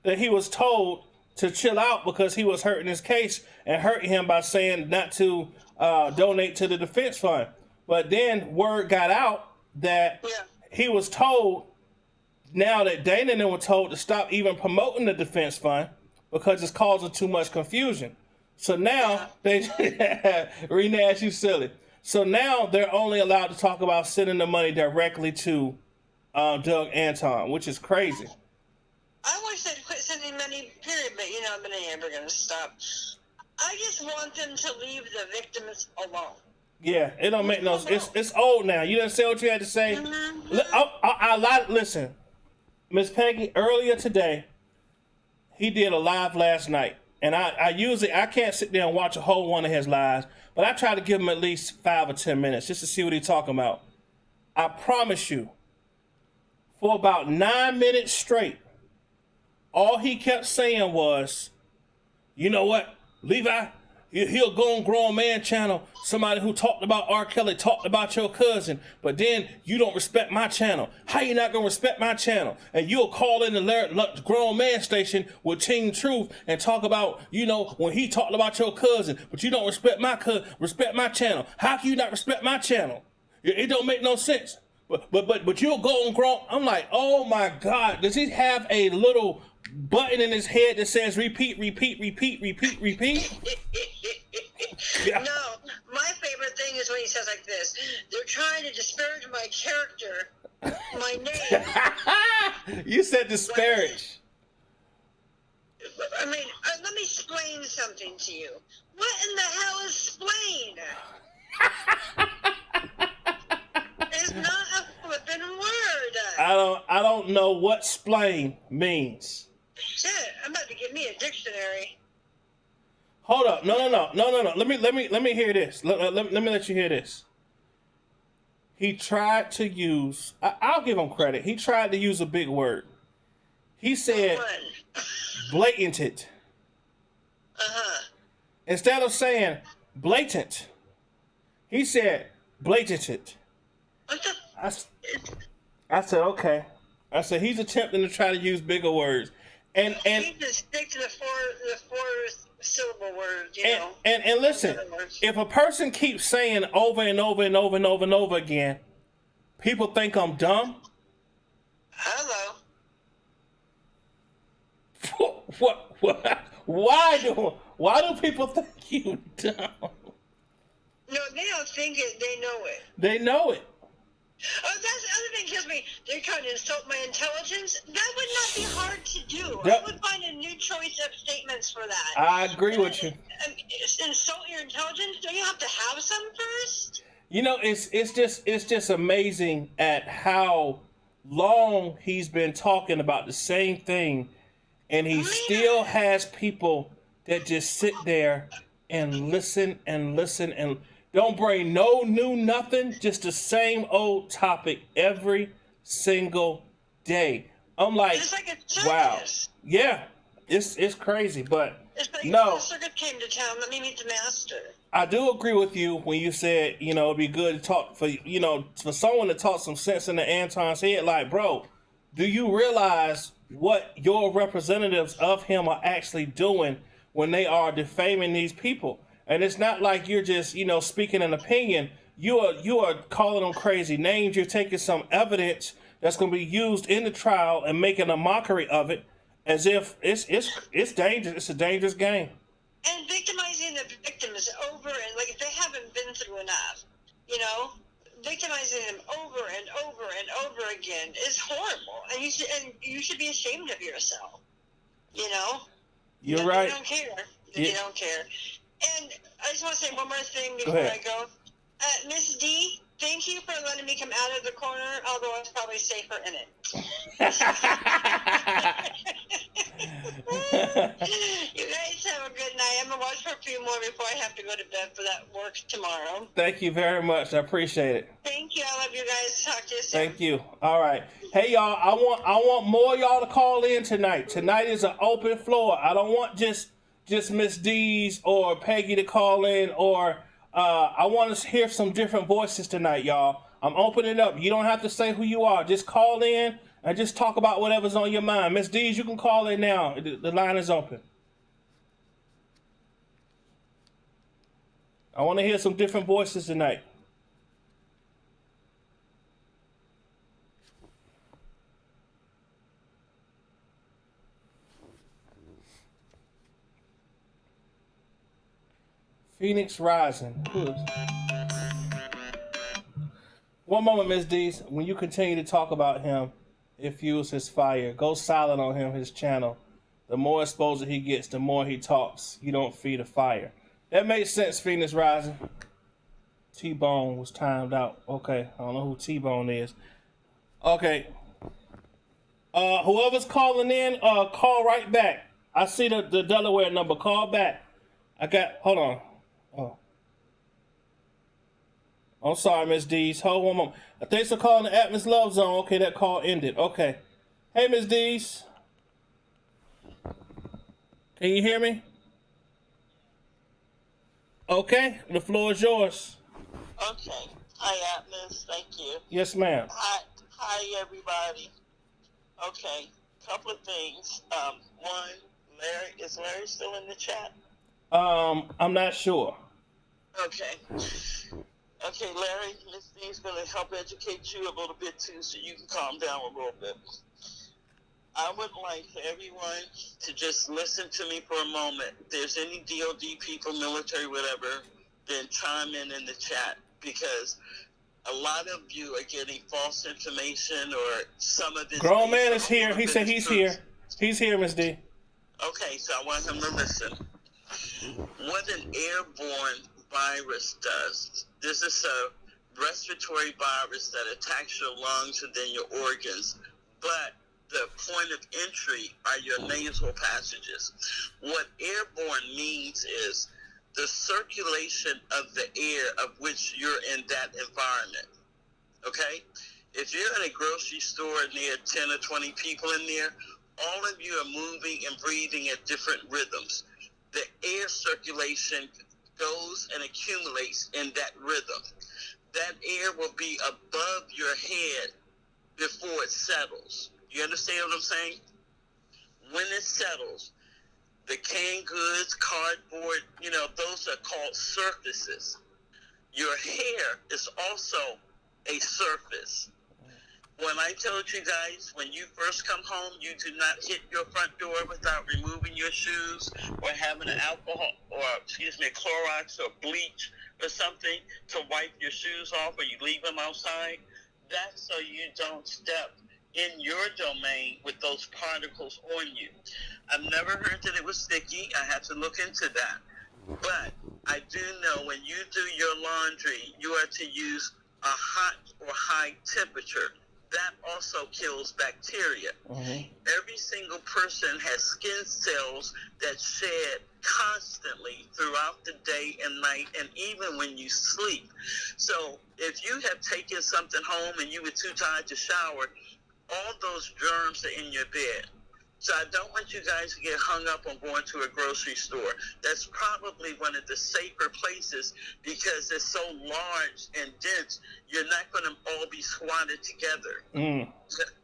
that he was told to chill out because he was hurting his case and hurting him by saying not to donate to the defense fund. But then word got out that he was told, now that Dana and them were told to stop even promoting the defense fund because it's causing too much confusion. So now Renash, you silly. So now they're only allowed to talk about sending the money directly to Doug Anton, which is crazy. I wish they'd quit sending money, period, but I'm never going to stop. I just want them to leave the victims alone. Yeah, it don't make no sense. It's old now. You didn't say what you had to say. Listen, Miss Peggy, earlier today, he did a live last night. And I can't sit there and watch a whole one of his lives, but I try to give him at least 5 or 10 minutes just to see what he's talking about. I promise you, for about 9 minutes straight, all he kept saying was, you know what, Levi, he'll go on Grown Man channel, somebody who talked about R. Kelly talked about your cousin, but then you don't respect my channel. How you not gonna respect my channel? And you'll call in the Grown Man station with Team Truth and talk about, when he talked about your cousin, but you don't respect my channel. How can you not respect my channel? It don't make no sense. But you'll go on Grown. I'm like, oh my God, does he have a little button in his head that says repeat? Yeah. No, my favorite thing is when he says like this: they're trying to disparage my character, my name. You said disparage. I mean, let me explain something to you. What in the hell is splain? It's not a flippin' word. I don't know what splain means. Shit, I'm about to get me a dictionary. Hold up. No. Let me hear this. Let me let you hear this. He tried to use, I'll give him credit. He tried to use a big word. He said blatant. Instead of saying blatant, he said blatant. What the? I said, okay. I said, he's attempting to try to use bigger words. And you just stick to the four syllable words, And listen, if a person keeps saying over and over and over and over and over again, people think I'm dumb. Hello. What? Why do people think you dumb? No, they don't think it. They know it. They know it. Oh, that's the other thing kills me. They're trying to insult my intelligence. That would not be hard to do. Yep. I would find a new choice of statements for that. I agree with you. Insult your intelligence? Don't you have to have some first? It's just amazing at how long he's been talking about the same thing, and he still has people that just sit there and listen and don't bring no new nothing, just the same old topic every single day. I'm like, it's like a wow. Yeah, it's crazy, but it's like no. The circuit came to town. Let me meet the master. I do agree with you when you said, it'd be good to talk for someone to talk some sense into Anton's head. Like, bro, do you realize what your representatives of him are actually doing when they are defaming these people? And it's not like you're just, speaking an opinion. You are calling them crazy names. You're taking some evidence that's going to be used in the trial and making a mockery of it, as if it's dangerous. It's a dangerous game. And victimizing the victims over and if they haven't been through enough, victimizing them over and over and over again is horrible. And you should be ashamed of yourself. You're right. They don't care. They don't care. And I just want to say one more thing before I go. Miss D, thank you for letting me come out of the corner, although I was probably safer in it. You guys have a good night. I'm going to watch for a few more before I have to go to bed for that work tomorrow. Thank you very much. I appreciate it. Thank you. I love you guys. Talk to you soon. Thank you. All right. Hey, y'all, I want more of y'all to call in tonight. Tonight is an open floor. I don't want just Miss D's or Peggy to call in, or I want to hear some different voices tonight, y'all. I'm opening up. You don't have to say who you are. Just call in and just talk about whatever's on your mind. Miss D's, you can call in now. The line is open. I want to hear some different voices tonight. Phoenix Rising. One moment, Miss D's. When you continue to talk about him, it fuels his fire. Go silent on him, his channel. The more exposure he gets, the more he talks. You don't feed a fire. That makes sense, Phoenix Rising. T-Bone was timed out. Okay, I don't know who T-Bone is. Okay. Whoever's calling in, call right back. I see the Delaware number. Call back. Hold on. Oh. I'm sorry, Miss D's. Hold one moment. Thanks for calling the Atmos Love Zone. Okay, that call ended. Okay. Hey, Miss D's. Can you hear me? Okay, the floor is yours. Okay. Hi, Atmos. Thank you. Yes, ma'am. Hi, everybody. Okay. Couple of things. One, is Larry still in the chat? I'm not sure. Okay. Okay, Larry, Miss D's going to help educate you a little bit, too, so you can calm down a little bit. I would like for everyone to just listen to me for a moment. If there's any DOD people, military, whatever, then chime in the chat, because a lot of you are getting false information, or some of this... Grown man is here. He said he's here. He's here, Miss D. Okay, so I want him to listen. What an airborne virus does, this is a respiratory virus that attacks your lungs and then your organs, but the point of entry are your nasal passages. What airborne means is the circulation of the air of which you're in that environment. Okay? If you're in a grocery store and there are 10 or 20 people in there, all of you are moving and breathing at different rhythms. The air circulation goes and accumulates in that rhythm. That air will be above your head before it settles. You understand what I'm saying? When it settles, the canned goods, cardboard, those are called surfaces. Your hair is also a surface. When I told you guys, when you first come home, you do not hit your front door without removing your shoes or having an alcohol, or Clorox or bleach or something to wipe your shoes off, or you leave them outside. That's so you don't step in your domain with those particles on you. I've never heard that it was sticky. I had to look into that. But I do know when you do your laundry, you are to use a hot or high temperature. That also kills bacteria. Mm-hmm. Every single person has skin cells that shed constantly throughout the day and night, and even when you sleep. So if you have taken something home and you were too tired to shower, all those germs are in your bed. So I don't want you guys to get hung up on going to a grocery store. That's probably one of the safer places because it's so large and dense. You're not going to all be squatted together. Mm.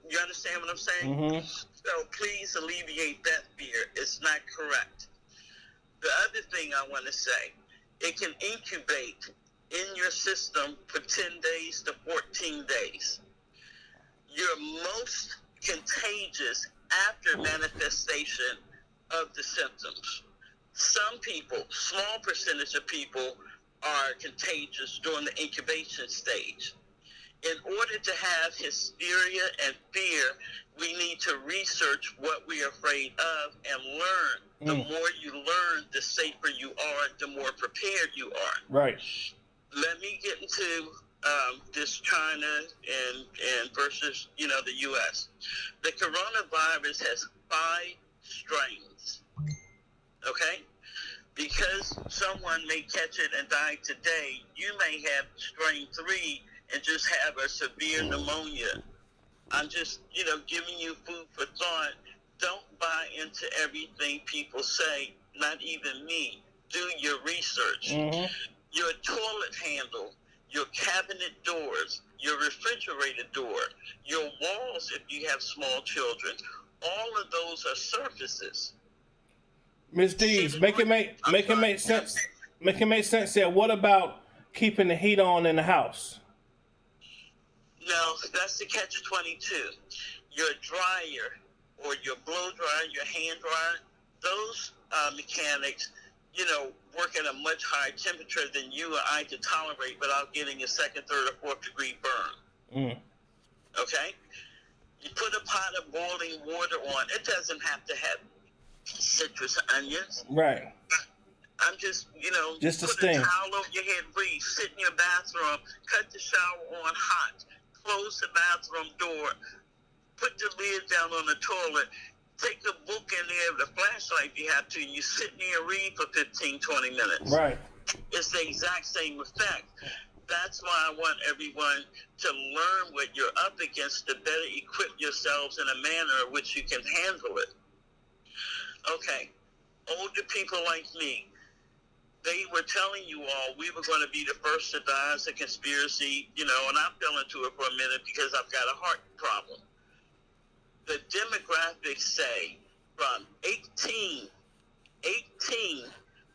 You understand what I'm saying? Mm-hmm. So please alleviate that fear. It's not correct. The other thing I want to say, it can incubate in your system for 10 days to 14 days. You're most contagious after manifestation of the symptoms. Some people, small percentage of people, are contagious during the incubation stage. In order to have hysteria and fear, we need to research what we are afraid of and learn. The more you learn, the safer you are, the more prepared you are. Right. Let me get into this China and versus, the U.S. The coronavirus has 5 strains, okay? Because someone may catch it and die today. You may have strain 3 and just have a severe pneumonia. I'm just, giving you food for thought. Don't buy into everything people say, not even me. Do your research. Mm-hmm. Your toilet handle, your cabinet doors, your refrigerator door, your walls if you have small children, all of those are surfaces. Miss Dees, make it make sense. Make it make sense here. What about keeping the heat on in the house? No, that's the catch-22. Your dryer or your blow dryer, your hand dryer, those mechanics, work at a much higher temperature than you or I could tolerate without getting a 2nd, 3rd, or 4th degree burn. Mm. Okay? You put a pot of boiling water on. It doesn't have to have citrus onions. Right. I'm just, Just a put sting. a towel over your head, breathe, sit in your bathroom, cut the shower on hot, close the bathroom door, put the lid down on the toilet, take a book in there with a flashlight if you have to, and you sit there and read for 15, 20 minutes. Right. It's the exact same effect. That's why I want everyone to learn what you're up against to better equip yourselves in a manner in which you can handle it. Okay, older people like me, they were telling you all we were going to be the first to die as a conspiracy, and I fell into it for a minute because I've got a heart problem. The demographics say from 18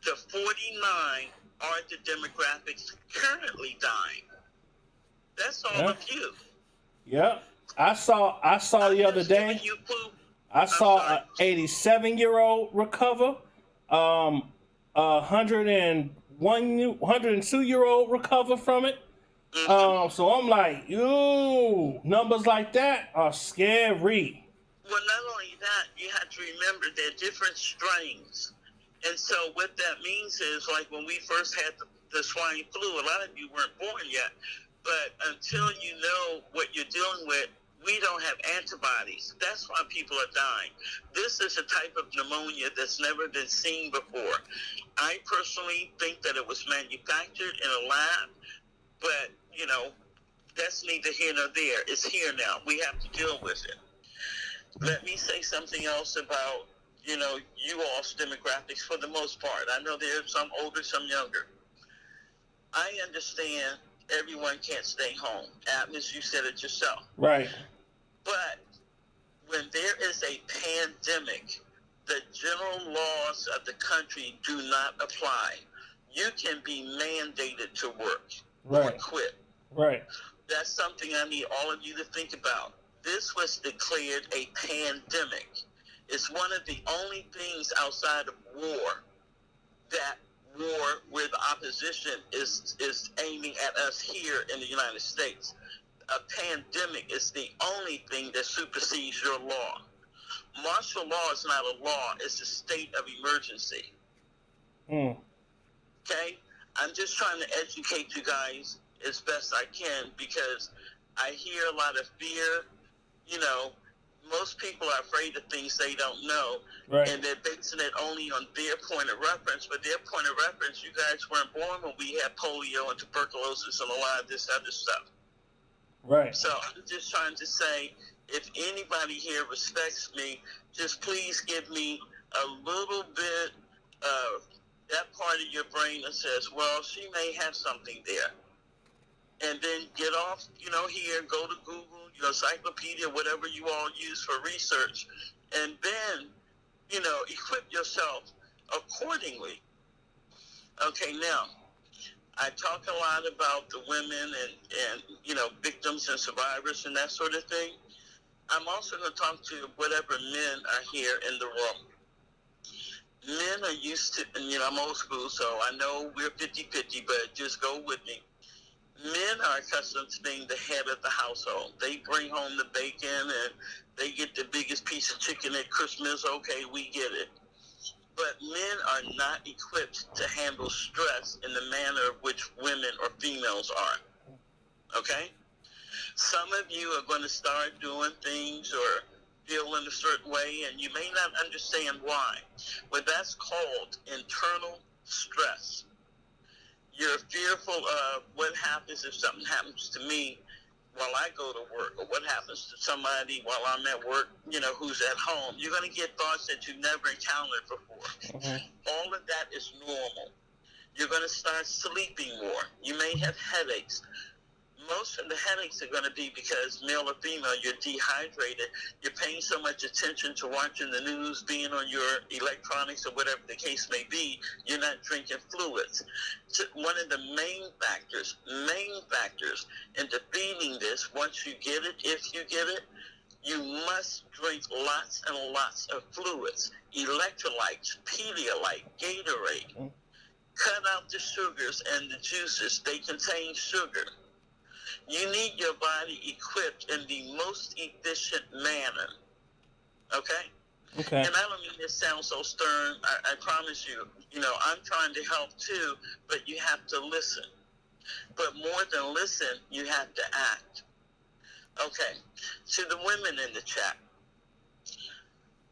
to 49 are the demographics currently dying. That's all of you. Yep. I saw the other day. I saw an 87-year-old recover. 102-year-old recover from it. So I'm like, numbers like that are scary. Well, not only that, you have to remember they're different strains. And so what that means is, like when we first had the swine flu, a lot of you weren't born yet. But until you know what you're dealing with, we don't have antibodies. That's why people are dying. This is a type of pneumonia that's never been seen before. I personally think that it was manufactured in a lab, but, that's neither here nor there. It's here now. We have to deal with it. Let me say something else about, you all's demographics for the most part. I know there's some older, some younger. I understand everyone can't stay home. Atlas, you said it yourself. Right. But when there is a pandemic, the general laws of the country do not apply. You can be mandated to work or quit. Right. That's something I need all of you to think about. This was declared a pandemic. It's one of the only things outside of war that war where the opposition is aiming at us here in the United States. A pandemic is the only thing that supersedes your law. Martial law is not a law, it's a state of emergency. Okay? I'm just trying to educate you guys as best I can because I hear a lot of fear. Most people are afraid of things they don't know, and they're basing it only on their point of reference. But their point of reference, you guys weren't born when we had polio and tuberculosis and a lot of this other stuff. Right. So I'm just trying to say, if anybody here respects me, just please give me a little bit of that part of your brain that says, well, she may have something there. And then get off, here, go to Google, encyclopedia, whatever you all use for research, and then, equip yourself accordingly. Okay, now, I talk a lot about the women and victims and survivors and that sort of thing. I'm also going to talk to whatever men are here in the room. Men are used to, I'm old school, so I know we're 50-50, but just go with me. Men are accustomed to being the head of the household. They bring home the bacon and they get the biggest piece of chicken at Christmas. Okay, we get it. But men are not equipped to handle stress in the manner of which women or females are. Okay? Some of you are going to start doing things or feel in a certain way, and you may not understand why. But that's called internal stress. You're fearful of what happens if something happens to me while I go to work, or what happens to somebody while I'm at work, who's at home. You're going to get thoughts that you've never encountered before. All of that is normal. You're going to start sleeping more. You may have headaches. Most of the headaches are going to be because, male or female, you're dehydrated. You're paying so much attention to watching the news, being on your electronics, or whatever the case may be. You're not drinking fluids. So one of the main factors in defeating this, once you get it, if you get it, you must drink lots and lots of fluids. Electrolytes, Pedialyte, Gatorade. Cut out the sugars and the juices. They contain sugar. You need your body equipped in the most efficient manner. Okay? Okay. And I don't mean this sound so stern. I promise you, I'm trying to help too, but you have to listen. But more than listen, you have to act. Okay. To the women in the chat,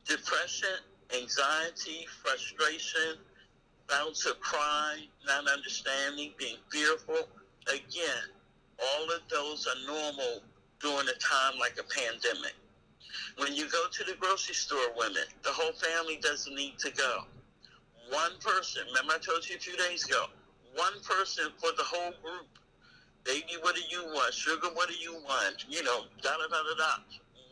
depression, anxiety, frustration, bouts of cry, not understanding, being fearful, again, all of those are normal during a time like a pandemic. When you go to the grocery store, women, the whole family doesn't need to go. One person, remember I told you a few days ago, one person for the whole group. Baby, what do you want? Sugar, what do you want? Da-da-da-da-da.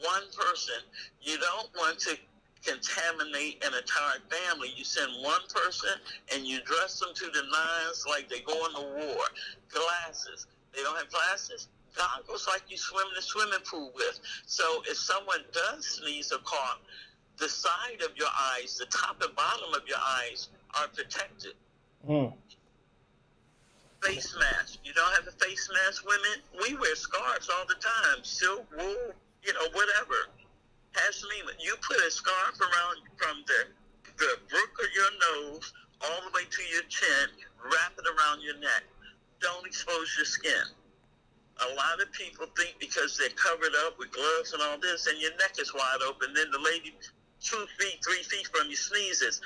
One person. You don't want to contaminate an entire family. You send one person and you dress them to the nines like they going to war. Glasses. They don't have glasses. Goggles like you swim in the swimming pool with. So if someone does sneeze or cough, the side of your eyes, the top and bottom of your eyes are protected. Face mask. You don't have a face mask, women? We wear scarves all the time. Silk, wool, whatever. Hashima, you put a scarf around from the brook of your nose all the way to your chin, wrap it around your neck. Don't expose your skin. A lot of people think because they're covered up with gloves and all this, and your neck is wide open, then the lady 2 feet, 3 feet from you sneezes.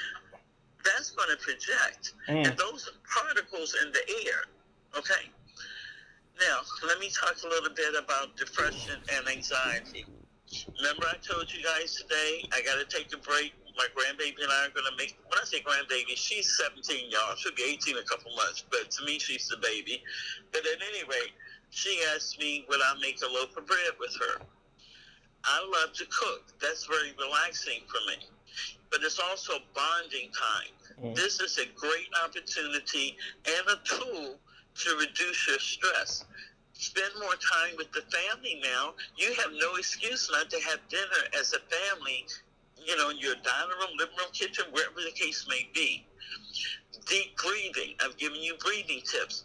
That's going to project. And those are particles in the air. Okay? Now, let me talk a little bit about depression and anxiety. Remember I told you guys today, I got to take a break. My grandbaby and I are going to make, when I say grandbaby, she's 17, y'all. She'll be 18 in a couple months, but to me, she's the baby. But at any rate, she asked me would I make a loaf of bread with her. I love to cook. That's very relaxing for me. But it's also bonding time. This is a great opportunity and a tool to reduce your stress. Spend more time with the family now. You have no excuse not to have dinner as a family, in your dining room, living room, kitchen, wherever the case may be. Deep breathing. I've given you breathing tips.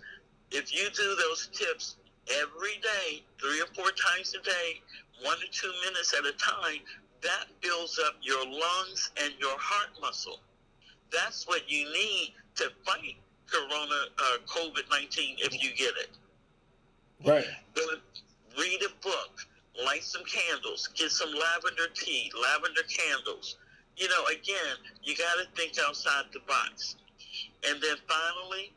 If you do those tips every day, 3 or 4 times a day, 1 to 2 minutes at a time, that builds up your lungs and your heart muscle. That's what you need to fight COVID-19 if you get it. Right. Read a book, light some candles, get some lavender tea, lavender candles. Again, you got to think outside the box. And then finally,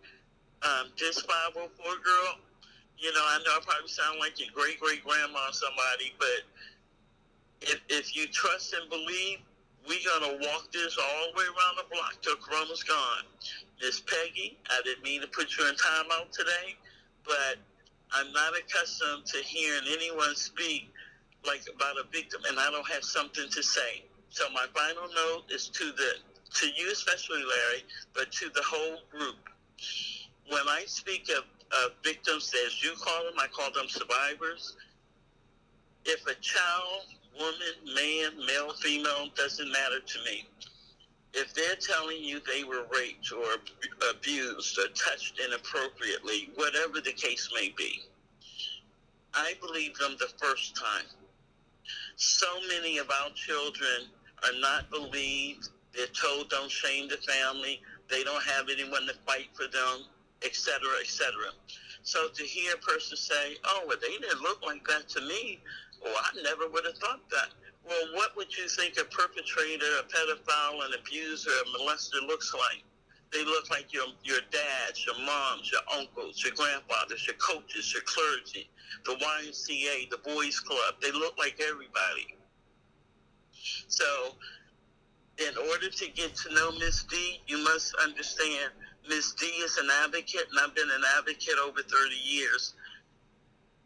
this 504 girl, I know I probably sound like your great-great-grandma or somebody, but if you trust and believe, we're going to walk this all the way around the block till Corona's gone. Miss Peggy, I didn't mean to put you in timeout today, but I'm not accustomed to hearing anyone speak like about a victim, and I don't have something to say. So my final note is to you especially, Larry, but to the whole group. When I speak of victims, as you call them, I call them survivors. If a child, woman, man, male, female, doesn't matter to me. If they're telling you they were raped or abused or touched inappropriately, whatever the case may be, I believe them the first time. So many of our children are not believed. They're told don't shame the family. They don't have anyone to fight for them, etc., etc. So to hear a person say, oh, well, they didn't look like that to me, or I never would have thought that. Well, what would you think a perpetrator, a pedophile, an abuser, a molester looks like? They look like your dads, your moms, your uncles, your grandfathers, your coaches, your clergy, the YMCA, the Boys Club. They look like everybody. So in order to get to know Miss D, you must understand Miss D is an advocate, and I've been an advocate over 30 years.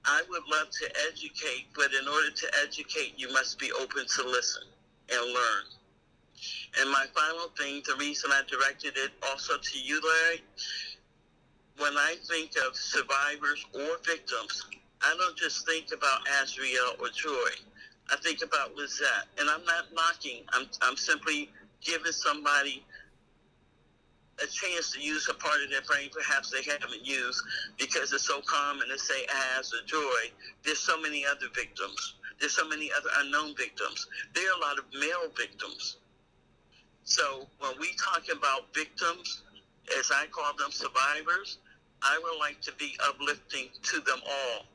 I would love to educate, but in order to educate, you must be open to listen and learn. And my final thing, the reason I directed it also to you, Larry, when I think of survivors or victims, I don't just think about Azriel or Joy. I think about Lizette. And I'm not knocking. I'm simply giving somebody a chance to use a part of their brain perhaps they haven't used, because it's so common to say Az or Joy. There's so many other victims. There's so many other unknown victims. There are a lot of male victims. So when we talk about victims, as I call them, survivors, I would like to be uplifting to them all.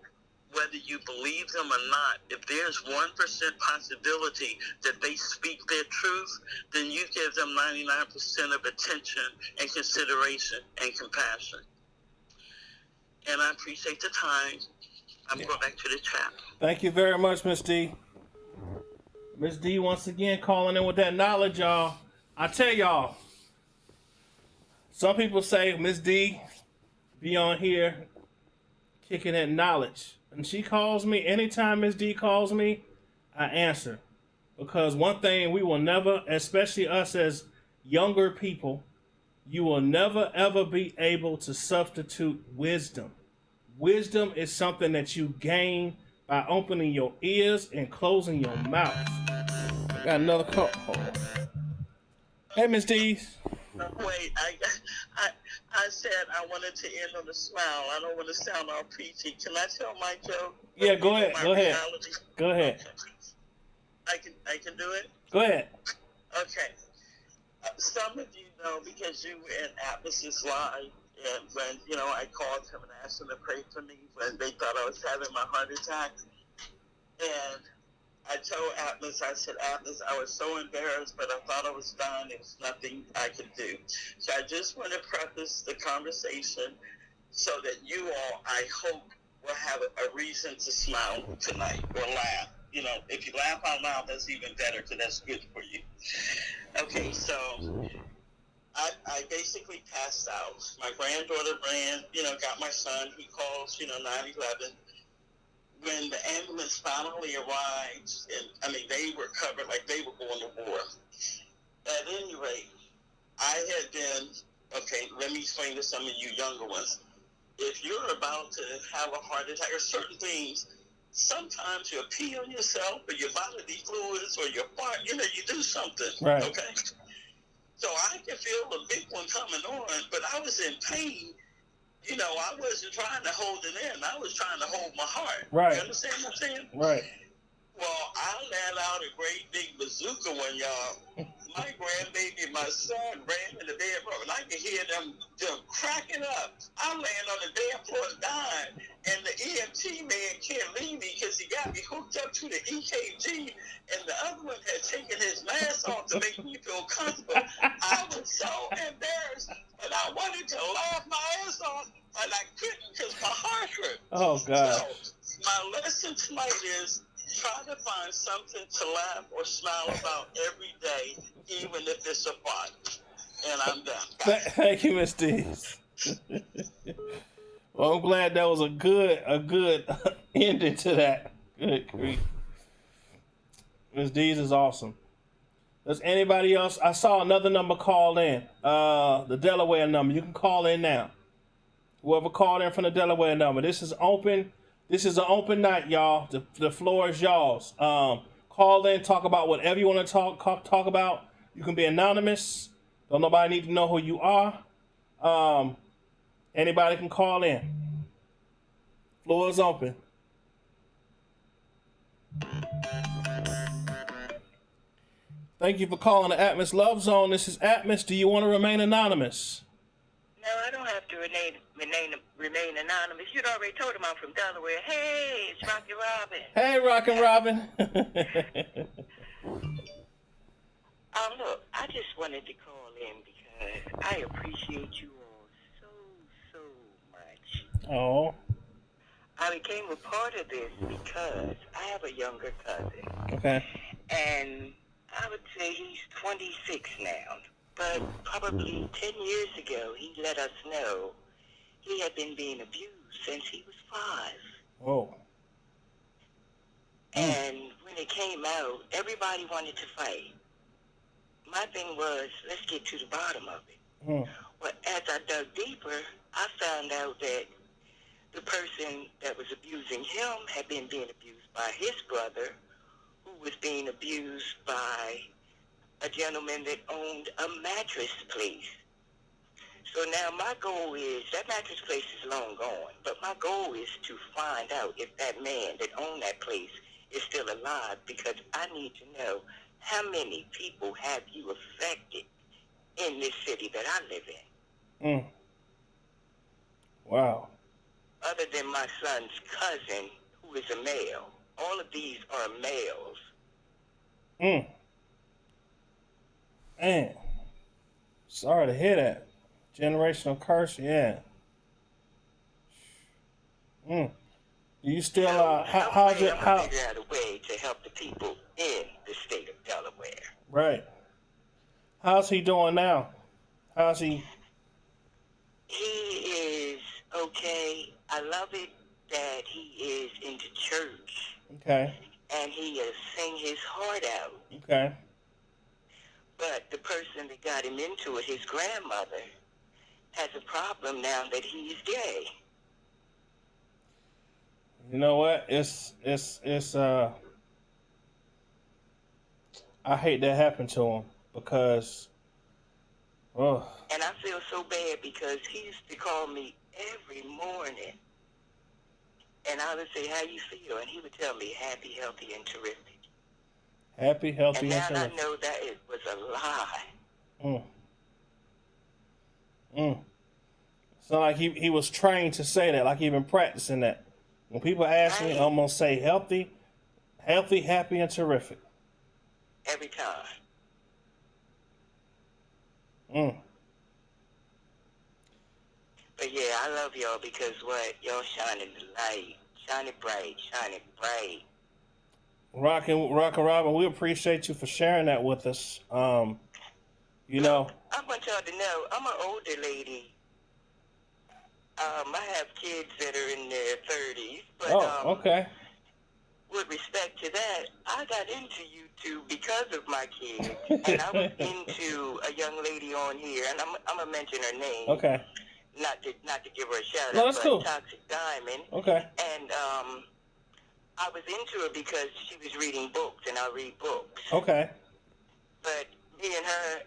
Whether you believe them or not, if there's 1% possibility that they speak their truth, then you give them 99% of attention and consideration and compassion. And I appreciate the time. I'm going back to the chat. Thank you very much, Miss D. Miss D once again calling in with that knowledge, y'all. I tell y'all, some people say Miss D be on here kicking that knowledge. And she calls me, anytime Miss D calls me, I answer. Because one thing we will never, especially us as younger people, you will never ever be able to substitute wisdom. Wisdom is something that you gain by opening your ears and closing your mouth. I got another call. Hold on. Hey, Miss D. Wait, I said I wanted to end on a smile. I don't want to sound all preachy. Can I tell my joke? Yeah, go ahead. Go ahead. Reality? Go ahead. Okay. I can do it? Go ahead. Okay. Some of you know, because you were in Atlas's Live, and when, I called him and asked him to pray for me when they thought I was having my heart attack. And I told Atlas, I said, Atlas, I was so embarrassed, but I thought I was done. There was nothing I could do. So I just want to preface the conversation so that you all, I hope, will have a reason to smile tonight or laugh. If you laugh out loud, that's even better, because that's good for you. Okay, so I basically passed out. My granddaughter got my son. He calls, 911. When the ambulance finally arrived, and they were covered like they were going to war. At any rate, I had been, let me explain to some of you younger ones. If you're about to have a heart attack or certain things, sometimes you'll pee on yourself or your bodily fluids or your fart, you do something, Right. Okay? So I could feel the big one coming on, but I was in pain. I wasn't trying to hold it in. I was trying to hold my heart. Right. You understand what I'm saying? Right. Well, I let out a great big bazooka when y'all, my grandbaby, my son ran in the bedroom, and I could hear them cracking up. I'm laying on the damn floor dying, and the EMT man can't leave me because he got me hooked up to the EKG, and the other one had taken his mask off to make me feel comfortable. I was so embarrassed, and I wanted to laugh my ass off, and I couldn't because my heart hurt. Oh, God. So my lesson tonight is, try to find something to laugh or smile about every day, even if it's a fight. And I'm done. Thank you, Miss D. Well, I'm glad that was a good ending to that. Good grief. Miss D's is awesome. Does anybody else? I saw another number call in. The Delaware number. You can call in now. Whoever called in from the Delaware number. This is open. This is an open night, y'all. The floor is y'all's. Call in, talk about whatever you want to talk about. You can be anonymous. Don't nobody need to know who you are. Anybody can call in. Floor is open. Thank you for calling the Atmos Love Zone. This is Atmos. Do you want to remain anonymous? No, I don't have to remain anonymous. You'd already told him I'm from Delaware. Hey, it's Rocky Robin. Hey, Rockin' Robin. Look, I just wanted to call in because I I appreciate you all so much. Oh, I became a part of this because I have a younger cousin, okay. and I would say he's 26 now. But probably 10 years ago, he let us know he had been being abused since he was 5. Oh. And when it came out, everybody wanted to fight. My thing was, let's get to the bottom of it. Mm. Well, as I dug deeper, I found out that the person that was abusing him had been being abused by his brother, who was being abused by a gentleman that owned a mattress place. So now my goal is, that mattress place is long gone, but my goal is to find out if that man that owned that place is still alive, because I need to know how many people have you affected in this city that I live in. Mm. Wow. Other than my son's cousin, who is a male. All of these are males. Mm. Man. Sorry to hear that. Generational curse, yeah. Mm. Do you still how's it I'm gonna figure out a way to help the people in the state of Delaware. Right. How's he doing now? How's he? He is okay. I love it that he is into church. Okay. And he is sing his heart out. Okay. But the person that got him into it, his grandmother, has a problem now that he's gay. You know what? It's I hate that happened to him because And I feel so bad because he used to call me every morning. And I would say, how you feel? And he would tell me, happy, healthy, and terrific. Happy, healthy, and and now terrific. I know that it was a lie. So like he was trained to say that, like he been practicing that. When people ask me, I'm gonna say healthy, happy, and terrific. Every time. But yeah, I love y'all because what? Y'all shining the light. Shine it bright. Shine it bright. Rock and Robin, we appreciate you for sharing that with us. You know. I want y'all to know, I'm an older lady. I have kids that are in their 30s. But, okay. With respect to that, I got into YouTube because of my kids. And I was into a young lady on here, and I'm going to mention her name. Okay. Not to give her a shout out, No, that's but cool. Toxic Diamond. Okay. And I was into her because she was reading books, and I read books. Okay. But me and her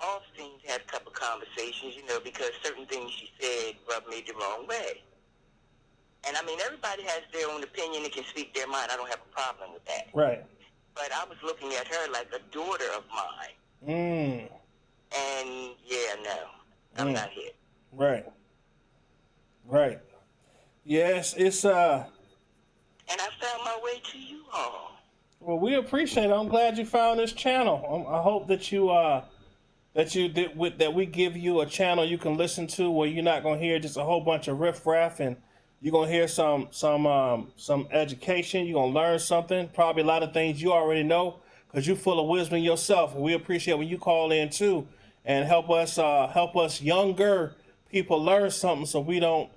often had a couple conversations, you know, because certain things she said rubbed me the wrong way. And I mean, everybody has their own opinion and can speak their mind. I don't have a problem with that. Right. But I was looking at her like a daughter of mine. And yeah, no, I'm not here. Right. Right. Yes, it's And I found my way to you all. Well, we appreciate it. I'm glad you found this channel. I hope that that we give you a channel you can listen to where you're not gonna hear just a whole bunch of riffraff, and you're gonna hear some education. You're gonna learn something. Probably a lot of things you already know because you're full of wisdom yourself. And we appreciate when you call in too and help us younger people learn something so we don't,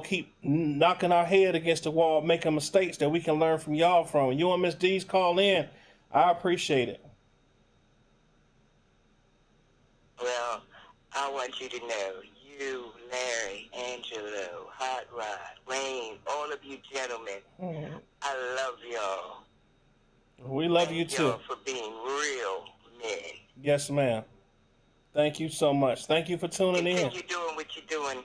keep knocking our head against the wall, making mistakes that we can learn from y'all from. You and Miss D's call in. I appreciate it. Well, I want you to know, you, Larry, Angelo, Hot Rod, Wayne, all of you gentlemen, I love y'all. We love you Thank too. y'all for being real men. Yes, ma'am. Thank you so much. Thank you for tuning in. Continue doing what you're doing.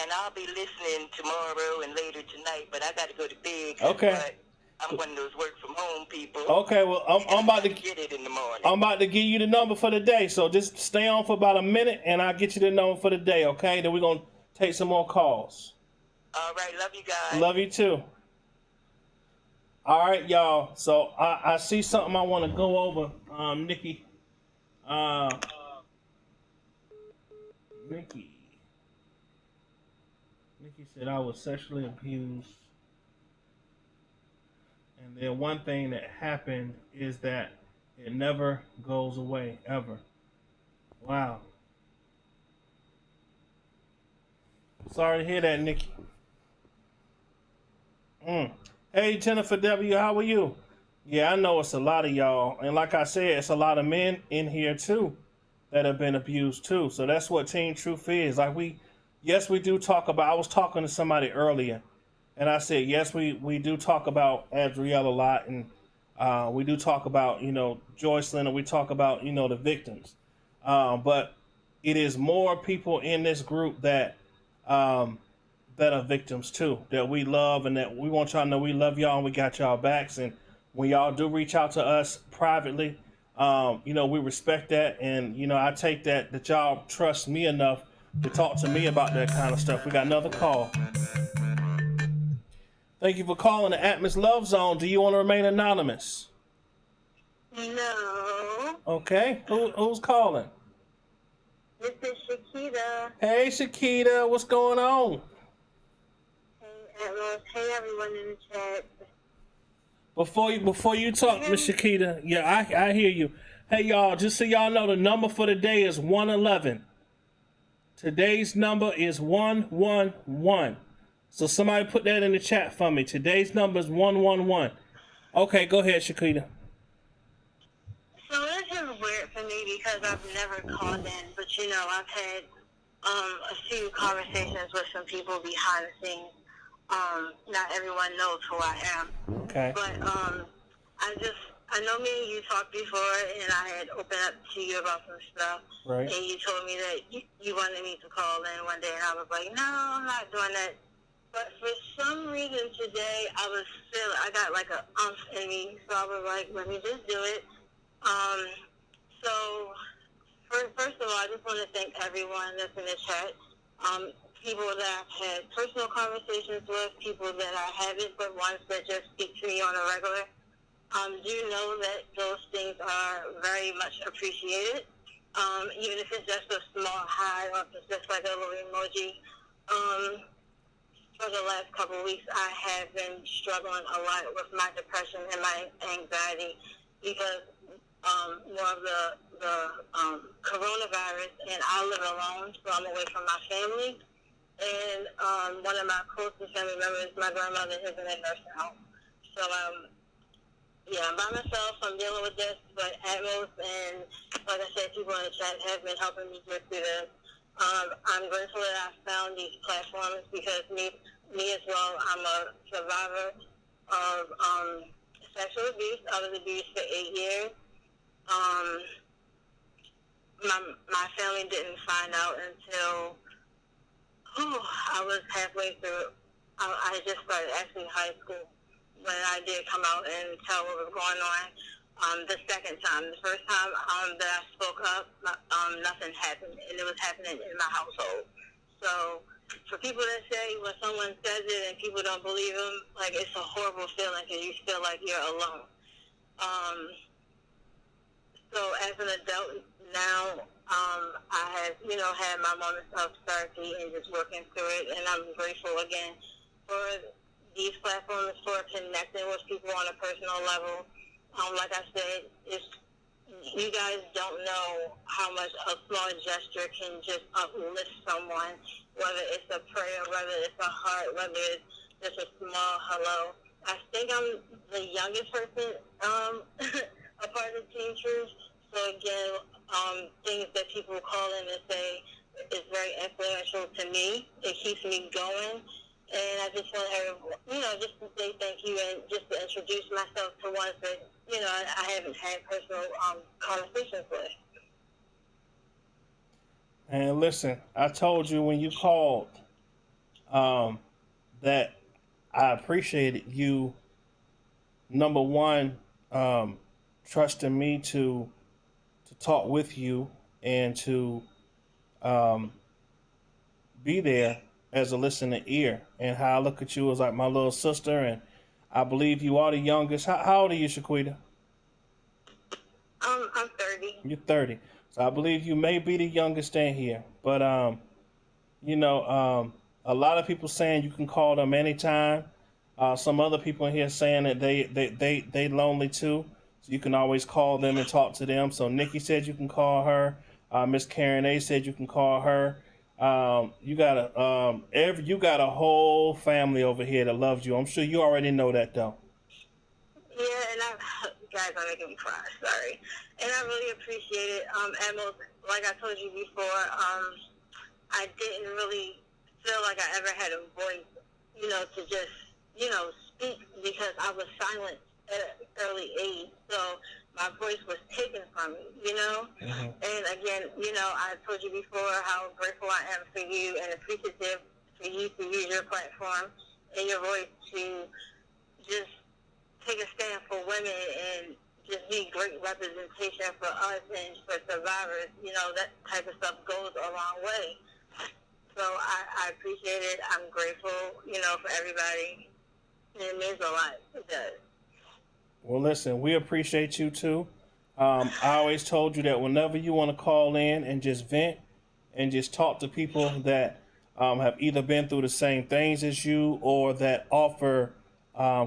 And I'll be listening tomorrow and later tonight, but I got to go to bed. Okay. But I'm one of those work from home people. Okay, well, I'm about to get it in the morning. I'm about to give you the number for the day. So just stay on for about a minute, and I'll get you the number for the day. Okay? Then we're gonna take some more calls. All right, love you guys. Love you too. All right, y'all. So I see something I want to go over, Nikki. Nikki said I was sexually abused, and then one thing that happened is that it never goes away ever. Wow. Sorry to hear that, Nikki. Hey, Jennifer W., how are you? Yeah, I know it's a lot of y'all. And like I said, it's a lot of men in here, too, that have been abused, too. So that's what Teen Truth is. Like, yes, we do talk about, I was talking to somebody earlier, and I said, yes, we do talk about Adrielle a lot, and we do talk about, Joycelyn, and we talk about, the victims. But it is more people in this group that are victims too, that we love, and that we want y'all to know we love y'all and we got y'all backs. And when y'all do reach out to us privately, we respect that, and I take that y'all trust me enough to talk to me about that kind of stuff. We got another call. Thank you for calling the Atmos Love Zone. Do you want to remain anonymous? No. Okay. Who's calling? This is Shakita. Hey, Shakita. What's going on? Hey, Atmos. Hey, everyone in the chat. Before you talk, Miss Shakita, yeah, I hear you. Hey, y'all, just so y'all know, the number for today is 111. Today's number is 111. So somebody put that in the chat for me. Today's number is 111. Okay, go ahead, Shakita. So this is weird for me because I've never called in, but I've had a few conversations with some people behind the scenes. Not everyone knows who I am. Okay. But I know me and you talked before, and I had opened up to you about some stuff. Right. And you told me that you wanted me to call in one day, and I was like, no, I'm not doing that. But for some reason today, I got like an umph in me, so I was like, let me just do it. So first of all, I just want to thank everyone that's in the chat. People that I've had personal conversations with, people that I haven't, but ones that just speak to me on a regular. Do know that those things are very much appreciated. Even if it's just a small hi or if it's just like a little emoji. For the last couple of weeks, I have been struggling a lot with my depression and my anxiety because more of the coronavirus, and I live alone, so I'm away from my family. And one of my closest family members, my grandmother, is in a nursing home. So, I'm by myself. I'm dealing with this, but Atmos and, like I said, people in the chat have been helping me get through this. I'm grateful that I found these platforms because me as well, I'm a survivor of sexual abuse. I was abused for 8 years. My family didn't find out until I was halfway through. I just started actually high school when I did come out and tell what was going on. The second time, the first time that I spoke up, nothing happened, and it was happening in my household. So for people that say when someone says it and people don't believe them, like it's a horrible feeling because you feel like you're alone. So as an adult now, I have, had my moments of therapy and just working through it, and I'm grateful again for these platforms, for connecting with people on a personal level. Like I said, you guys don't know how much a small gesture can just uplift someone, whether it's a prayer, whether it's a heart, whether it's just a small hello. I think I'm the youngest person a part of Teen Truth. So again, things that people call in and say is very influential to me. It keeps me going. And I just want to, just to say thank you and just to introduce myself to ones that, I haven't had personal conversations with. And listen, I told you when you called that I appreciated you, number one, trusting me to talk with you and to be there as a listening ear, and how I look at you as like my little sister, and I believe you are the youngest. How old are you, Shaquita? I'm 30. You're 30. So I believe you may be the youngest in here, but you know, a lot of people saying you can call them anytime. Some other people in here saying that they lonely too, so you can always call them and talk to them. So Nikki said you can call her. Miss Karen A said you can call her. You got a whole family over here that loves you. I'm sure you already know that though. Yeah, and you guys are making me cry. Sorry, and I really appreciate it. Emma, like I told you before, I didn't really feel like I ever had a voice, to just, speak because I was silent at an early age. So my voice was taken from me, Mm-hmm. And again, I told you before how grateful I am for you and appreciative for you to use your platform and your voice to just take a stand for women and just be great representation for us and for survivors. That type of stuff goes a long way. So I appreciate it. I'm grateful, for everybody. And it means a lot. It does. Well, listen, we appreciate you too. I always told you that whenever you want to call in and just vent and just talk to people that have either been through the same things as you or that offer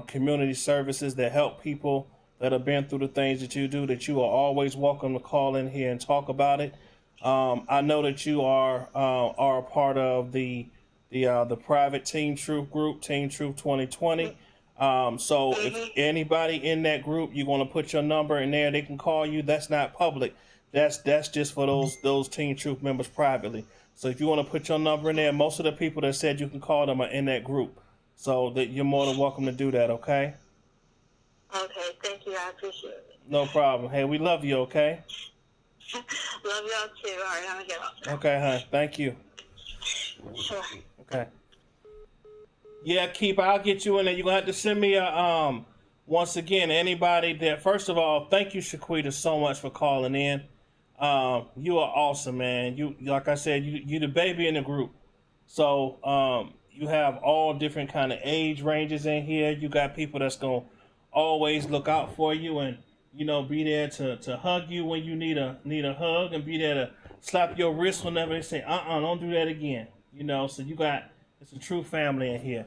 community services that help people that have been through the things that you do, that you are always welcome to call in here and talk about it. I know that you are a part of the private Team Truth group, Team Truth 2020. So if anybody in that group, you want to put your number in there, they can call you. That's not public. That's just for those Team Truth members privately. So if you want to put your number in there, most of the people that said you can call them are in that group. So that you're more than welcome to do that, okay? Okay, thank you. I appreciate it. No problem. Hey, we love you, okay? Love y'all too. All right, I'm going to get off. Okay, hon. Thank you. Sure. Okay. Yeah, I'll get you in there. You're going to have to send me a, once again, anybody that, first of all, thank you, Shaquita, so much for calling in. You are awesome, man. You, like I said, you the baby in the group. So, you have all different kind of age ranges in here. You got people that's going to always look out for you and, be there to hug you when you need a hug and be there to slap your wrist whenever they say, don't do that again. So it's a true family in here.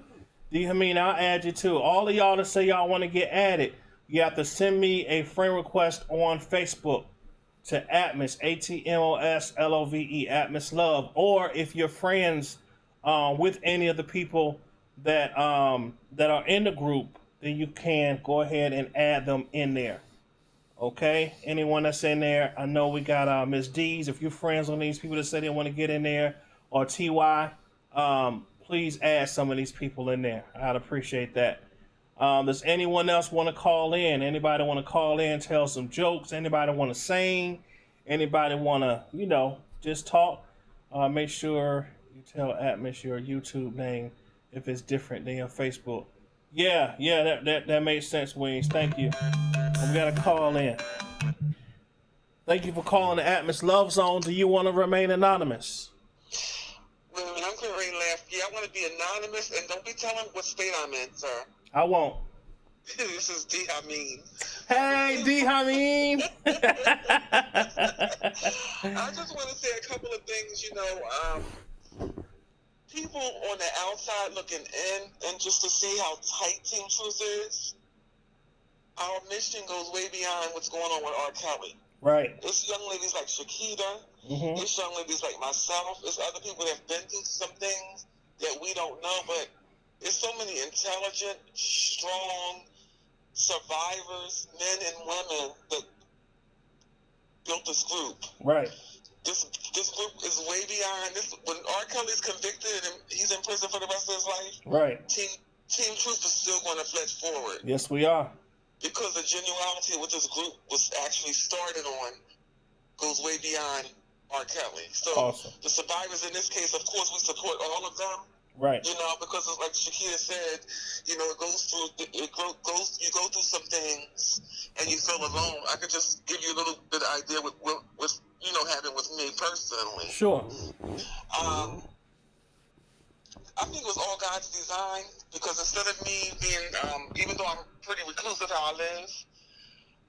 I'll add you too. All of y'all that say y'all want to get added, you have to send me a friend request on Facebook to Atmos, ATMOSLOVE, Atmos Love. Or if you're friends with any of the people that are in the group, then you can go ahead and add them in there. Okay? Anyone that's in there, I know we got Miss D's. If you're friends with these people that say they want to get in there, or TY, please add some of these people in there. I'd appreciate that. Does anyone else want to call in? Anybody want to call in, tell some jokes? Anybody want to sing? Anybody want to, just talk? Make sure you tell Atmos your YouTube name if it's different than your Facebook. Yeah, that makes sense, Wings. Thank you. We got to call in. Thank you for calling the Atmos Love Zone. Do you want to remain anonymous? Well, I'm getting ready to laugh. Yeah, I want to be anonymous, and don't be telling what state I'm in, sir. I won't. This is D. Hameen. Hey, D. Hameen. I just want to say a couple of things. People on the outside looking in, and just to see how tight Team Truth is, our mission goes way beyond what's going on with R. Kelly. Right. It's young ladies like Shakita. Mm-hmm. It's young ladies like myself. It's other people that have been through some things that we don't know, but it's so many intelligent, strong survivors, men and women, that built this group. Right. This group is way beyond this. When R. Kelly's convicted and he's in prison for the rest of his life, right. Team Truth is still going to fledge forward. Yes, we are. Because the genuality of what this group was actually started on goes way beyond R. Kelly. So awesome. The survivors in this case, of course, we support all of them. Right. Because it's like Shakita said, it goes through. You go through some things, and you feel alone. I could just give you a little bit of idea with happened with me personally. Sure. I think it was all God's design, because instead of me being, even though I'm pretty reclusive how I live,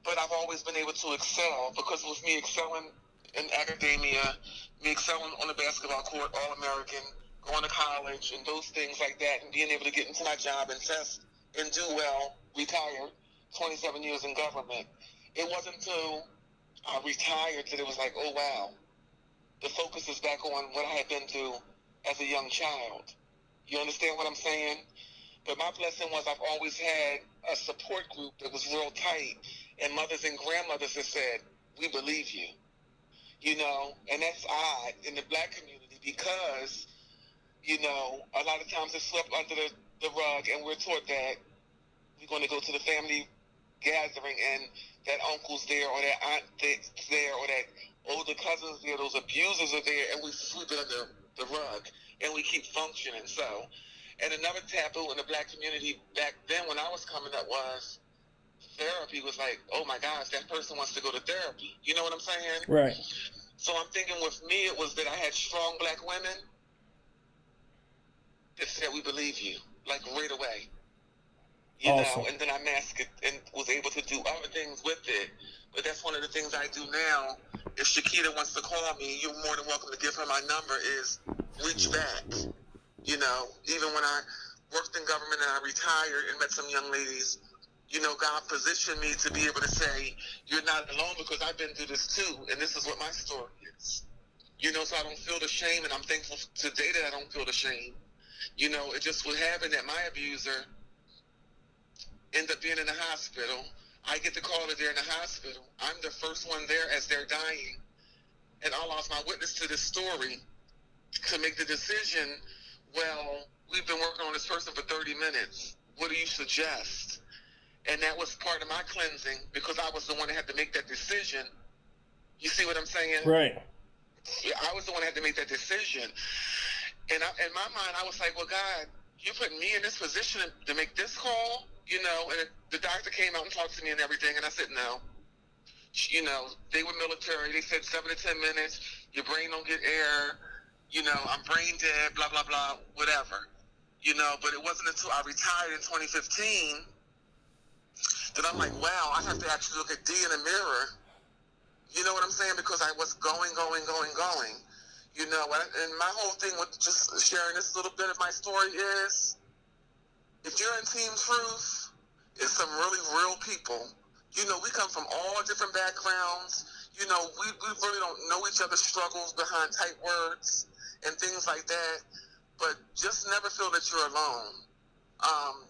but I've always been able to excel, because with me excelling in academia, me excelling on the basketball court, All-American, going to college, and those things like that, and being able to get into my job and test and do well, retired, 27 years in government. It wasn't until I retired that it was like, oh, wow, the focus is back on what I had been through as a young child. You understand what I'm saying? But my blessing was I've always had a support group that was real tight, and mothers and grandmothers that said, we believe you. You know, and that's odd in the black community because, you know, a lot of times it's swept under the rug, and we're taught that we're going to go to the family gathering and that uncle's there or that aunt that's there or that older cousins there, those abusers are there, and we sweep it under the rug and we keep functioning. So, and another taboo in the black community back then when I was coming up was therapy was like, oh my gosh, that person wants to go to therapy. You know what I'm saying? Right. So I'm thinking with me it was that I had strong black women that said we believe you, like right away. You Awesome. know, and then I masked it and was able to do other things with it. But that's one of the things I do now. If Shakita wants to call me, you're more than welcome to give her my number, is reach back. You know, even when I worked in government and I retired and met some young ladies, you know, God positioned me to be able to say, you're not alone because I've been through this too, and this is what my story is. You know, so I don't feel the shame, and I'm thankful today that I don't feel the shame. You know, it just would happen that my abuser ended up being in the hospital. I get the call that they're in the hospital. I'm the first one there as they're dying. And I lost my witness to this story to make the decision, well, we've been working on this person for 30 minutes. What do you suggest? And that was part of my cleansing because I was the one that had to make that decision. You see what I'm saying? Right. I was the one that had to make that decision. And in my mind, I was like, well, God, you put me in this position to make this call? You know, and the doctor came out and talked to me and everything, and I said, no. You know, they were military. They said 7 to 10 minutes, your brain don't get air. You know, I'm brain dead, blah, blah, blah, whatever. You know, but it wasn't until I retired in 2015 that I'm like, wow, I have to actually look at D in the mirror. You know what I'm saying? Because I was going. You know, and my whole thing with just sharing this little bit of my story is, if you're in Team Truth, it's some really real people. You know, we come from all different backgrounds. You know, we really don't know each other's struggles behind tight words and things like that. But just never feel that you're alone.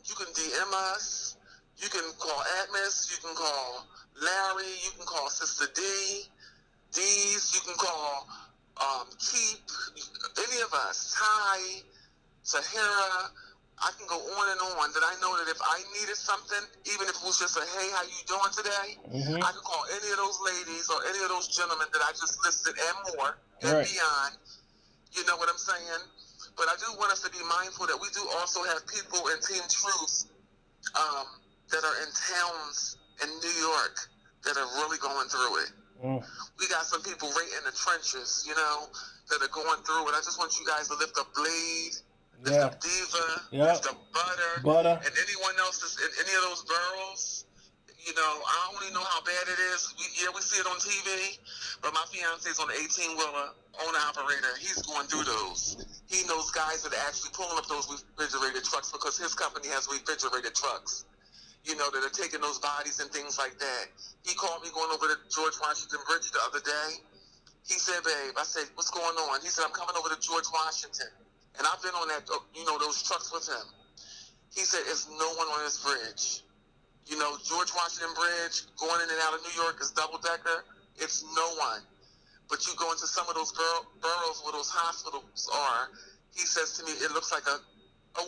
You can DM us. You can call Atmos. You can call Larry. You can call Sister D's. You can call Keep. Any of us. Ty. Sahara. I can go on and on, that I know that if I needed something, even if it was just a, hey, how you doing today? Mm-hmm. I can call any of those ladies or any of those gentlemen that I just listed and more and Right. beyond. You know what I'm saying? But I do want us to be mindful that we do also have people in Team Truth that are in towns in New York that are really going through it. Mm. We got some people right in the trenches, you know, that are going through it. I just want you guys to lift up Blade, lift up Diva, lift up Butter, and anyone else that's in any of those boroughs. You know, I don't really know how bad it is. We see it on TV, but my fiance's on the 18-wheeler, owner-operator. He's going through those. He knows guys that are actually pulling up those refrigerated trucks because his company has refrigerated trucks, you know, that are taking those bodies and things like that. He called me going over to George Washington Bridge the other day. He said, babe, I said, what's going on? He said, I'm coming over to George Washington. And I've been on that, you know, those trucks with him. He said, there's no one on this bridge. You know, George Washington Bridge, going in and out of New York is double-decker. It's no one. But you go into some of those boroughs where those hospitals are, he says to me, it looks like a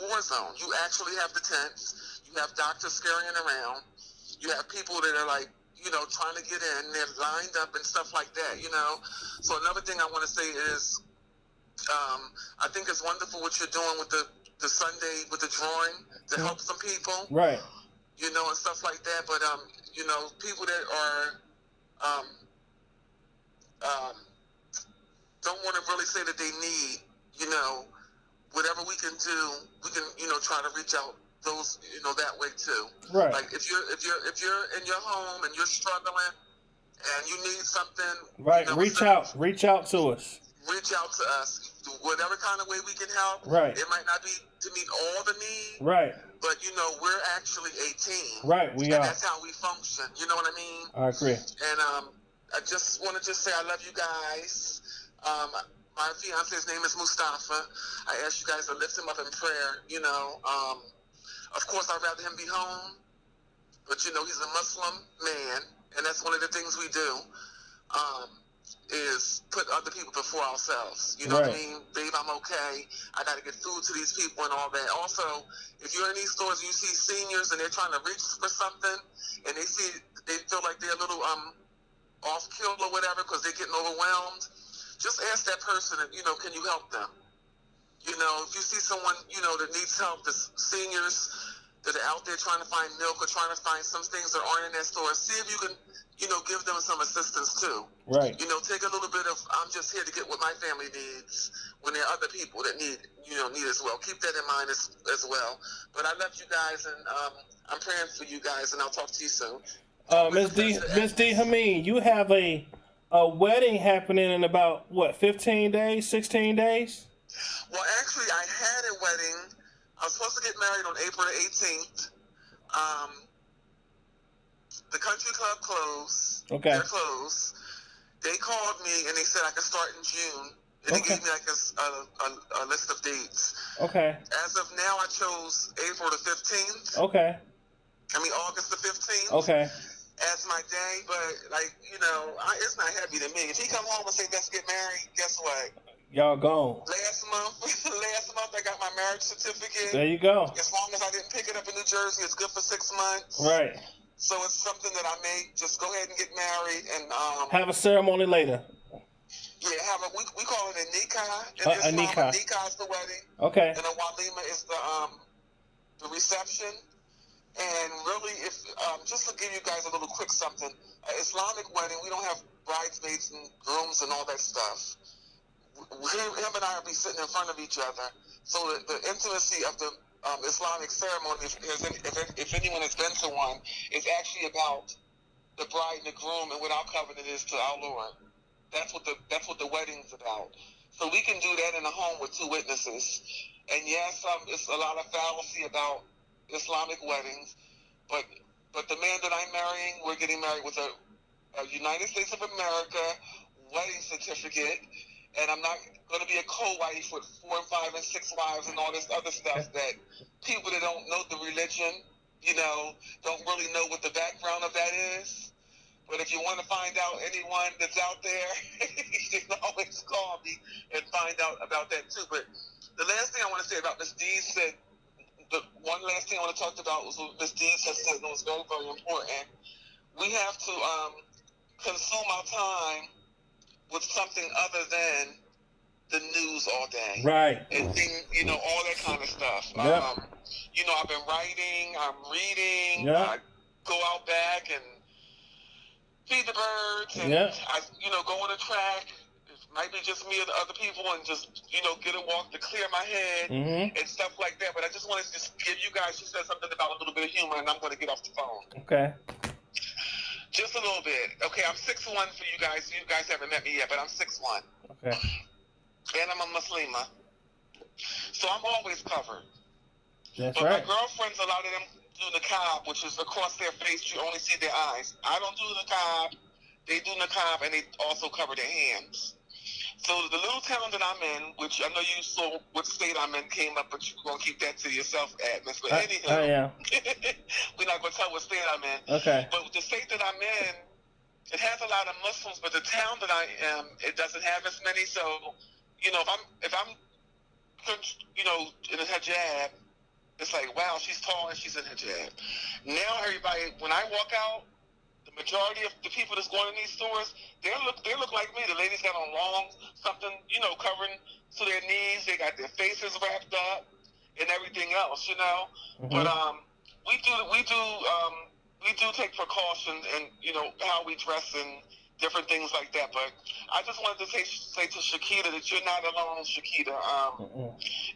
war zone. You actually have the tents. You have doctors scurrying around. You have people that are like, you know, trying to get in. They're lined up and stuff like that, you know. So another thing I want to say is, I think it's wonderful what you're doing with the Sunday, with the drawing to help some people. Right. You know, and stuff like that. But, you know, people that are, don't want to really say that they need, you know, whatever we can do, we can, you know, try to reach out those, you know, that way too. Right. Like if you're in your home and you're struggling, and you need something, Right. you know, Reach out to us. reach out to us. Whatever kind of way we can help. Right. It might not be to meet all the needs. Right. But, you know, we're actually a team. Right, we and are. That's how we function. You know what I mean? I agree. And I just want to say I love you guys. My fiance's name is Mustafa. I ask you guys to lift him up in prayer. You know, of course, I'd rather him be home. But, you know, he's a Muslim man. And that's one of the things we do. Is put other people before ourselves. You know what I mean? Babe, I'm okay. I got to get food to these people and all that. Also, if you're in these stores, you see seniors and they're trying to reach for something, and they feel like they're a little off kill or whatever because they're getting overwhelmed. Just ask that person, you know, can you help them? You know, if you see someone, you know, that needs help, the seniors that are out there trying to find milk or trying to find some things that aren't in that store, see if you can, you know, give them some assistance too. Right. You know, take a little bit of, I'm just here to get what my family needs when there are other people that need as well. Keep that in mind as well. But I love you guys, and I'm praying for you guys, and I'll talk to you soon. Miss D. Hameen, you have a wedding happening in about, 15 days, 16 days? Well, actually, I had a wedding. I was supposed to get married on April the 18th. The country club closed. Okay. They're closed. They called me and they said I could start in June. And they gave me like a list of dates. Okay. As of now, I chose April the 15th. Okay. I mean, August the 15th. Okay. As my day, but like, you know, it's not heavy to me. If he come home and say, let's get married, guess what? Y'all gone. Last month I got my marriage certificate. There you go. As long as I didn't pick it up in New Jersey, it's good for 6 months. Right. So it's something that I may just go ahead and get married and have a ceremony later. Yeah, we call it a nikah. A nikah. A nikah is the wedding. Okay. And a walima is the reception. And really, if just to give you guys a little quick something, Islamic wedding, we don't have bridesmaids and grooms and all that stuff. Him and I will be sitting in front of each other. So the intimacy of the Islamic ceremony, if anyone has been to one, is actually about the bride and the groom and what our covenant is to our Lord. That's what the wedding's about. So we can do that in a home with 2 witnesses. And yes, it's a lot of fallacy about Islamic weddings, but the man that I'm marrying, we're getting married with a United States of America wedding certificate, and I'm not going to be a co-wife with 4 and 5 and 6 wives and all this other stuff that people that don't know the religion, you know, don't really know what the background of that is. But if you want to find out anyone that's out there, you can always call me and find out about that too. But the last thing I want to say about Ms. Dees said, the one last thing I want to talk about was what Ms. Dees has said that was very, very important. We have to consume our time with something other than the news all day. Right. And you know, all that kind of stuff. Yep. You know, I've been writing, I'm reading, Yep. I go out back and feed the birds, and Yep. I, you know, go on a track. It might be just me and the other people, and just, you know, get a walk to clear my head and stuff like that. But I just wanted to just give you guys, she said something about a little bit of humor, and I'm going to get off the phone. Okay. Just a little bit. Okay, I'm 6'1" for you guys. You guys haven't met me yet, but I'm 6'1". Okay. And I'm a Muslima. So I'm always covered. That's But right. my girlfriends, a lot of them do niqab, which is across their face, you only see their eyes. I don't do niqab. They do niqab, and they also cover their hands. So the little town that I'm in, which I know you saw what state I'm in, came up, but you're going to keep that to yourself, Agnes. But anywho, yeah. we're not going to tell what state I'm in. Okay. But the state that I'm in, it has a lot of Muslims, but the town that I am, it doesn't have as many. So, you know, if I'm, you know, in a hijab, it's like, wow, she's tall and she's in hijab. Now everybody, when I walk out, the majority of the people that's going in these stores, they look like me. The ladies got on long something, you know, covering to their knees. They got their faces wrapped up and everything else, you know. But we do take precautions and, you know, how we dress and different things like that. But I just wanted to say to Shakita that you're not alone, Shakita.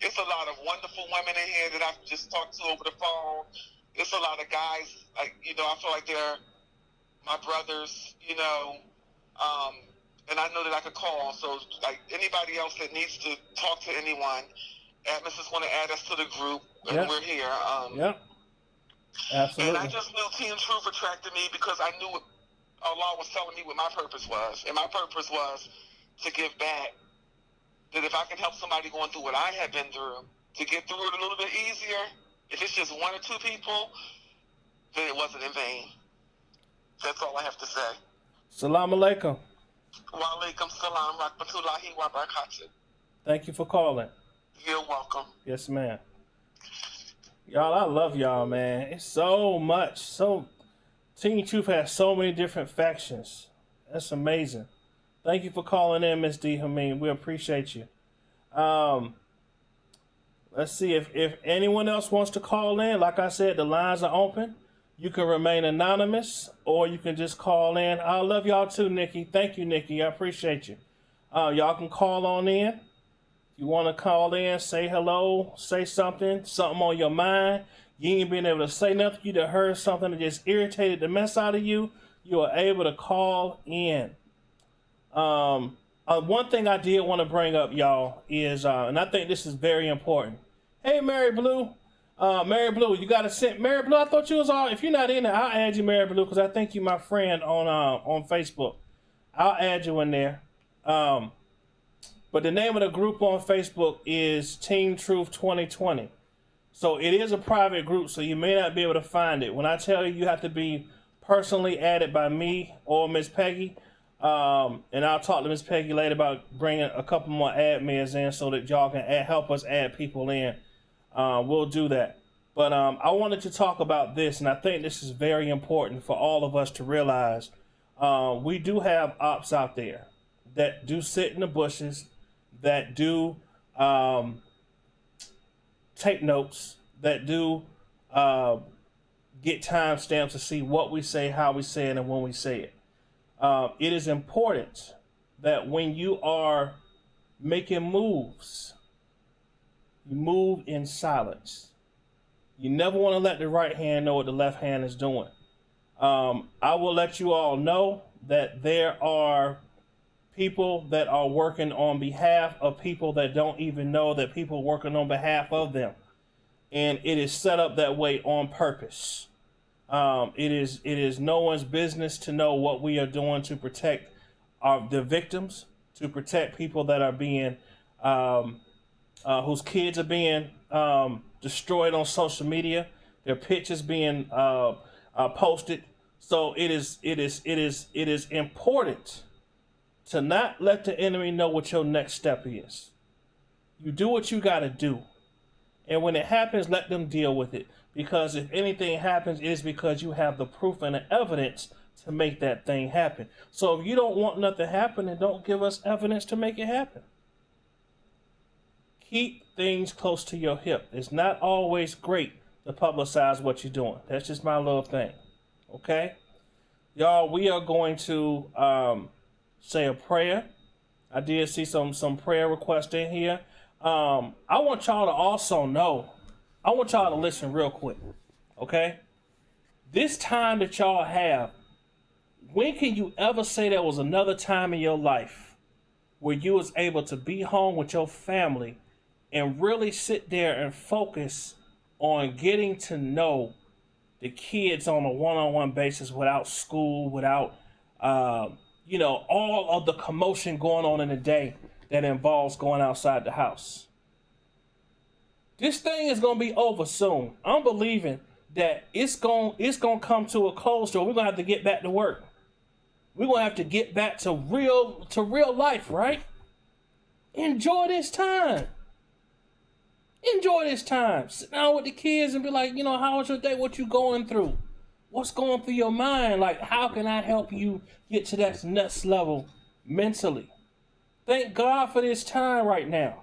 It's a lot of wonderful women in here that I've just talked to over the phone. It's a lot of guys, like, you know, I feel like they're my brothers, you know, and I know that I could call. So, like, anybody else that needs to talk to anyone, Mrs. want to add us to the group, and Yep. we're here. Yep. Absolutely. And I just knew Team Truth attracted me because I knew what Allah was telling me what my purpose was. And my purpose was to give back. That if I can help somebody going through what I had been through, to get through it a little bit easier, if it's just one or two people, then it wasn't in vain. That's all I have to say. Salam alaikum. Wa alaikum salam rahmatullahi wa barakatuh. Thank you for calling. You're welcome. Yes, ma'am. Y'all, I love y'all, man. It's so much. Team Truth has so many different factions. That's amazing. Thank you for calling in, Miss D. Hameen. We appreciate you. Let's see if anyone else wants to call in. Like I said, the lines are open. You can remain anonymous, or you can just call in. I love y'all too, Nikki. Thank you, Nikki. I appreciate you. Y'all can call on in. You want to call in, say hello, say something on your mind. You ain't been able to say nothing. You done heard something that just irritated the mess out of you. You are able to call in. One thing I did want to bring up, y'all, is, and I think this is very important. Hey, Mary Blue. Mary Blue, you got to send Mary Blue. I thought you was all. If you're not in there, I'll add you, Mary Blue, because I think you're my friend on Facebook. I'll add you in there. But the name of the group on Facebook is Team Truth 2020. So it is a private group, so you may not be able to find it. When I tell you, you have to be personally added by me or Miss Peggy. And I'll talk to Miss Peggy later about bringing a couple more admins in so that y'all can help us add people in. We'll do that. But I wanted to talk about this, and I think this is very important for all of us to realize. We do have ops out there that do sit in the bushes, that do take notes, that do get timestamps to see what we say, how we say it, and when we say it. It is important that when you are making moves, you move in silence. You never want to let the right hand know what the left hand is doing. I will let you all know that there are people that are working on behalf of people that don't even know that people are working on behalf of them. And it is set up that way on purpose. It is no one's business to know what we are doing to protect the victims, to protect people that are being, whose kids are being destroyed on social media, their pictures being posted. So it is important to not let the enemy know what your next step is. You do what you got to do. And when it happens, let them deal with it. Because if anything happens, it is because you have the proof and the evidence to make that thing happen. So if you don't want nothing to happen, then don't give us evidence to make it happen. Keep things close to your hip. It's not always great to publicize what you're doing. That's just my little thing. Okay? Y'all, we are going to say a prayer. I did see some prayer requests in here. I want y'all to also know, I want y'all to listen real quick, okay? This time that y'all have, when can you ever say there was another time in your life where you was able to be home with your family and really sit there and focus on getting to know the kids on a one-on-one basis without school, without, all of the commotion going on in the day that involves going outside the house? This thing is going to be over soon. I'm believing that it's going to come to a close, so we're going to have to get back to work. We're going to have to get back to real life, right? Enjoy this time. Enjoy this time. Sit down with the kids and be like, how was your day? What you going through? What's going through your mind? Like, how can I help you get to that next level mentally? Thank God for this time right now.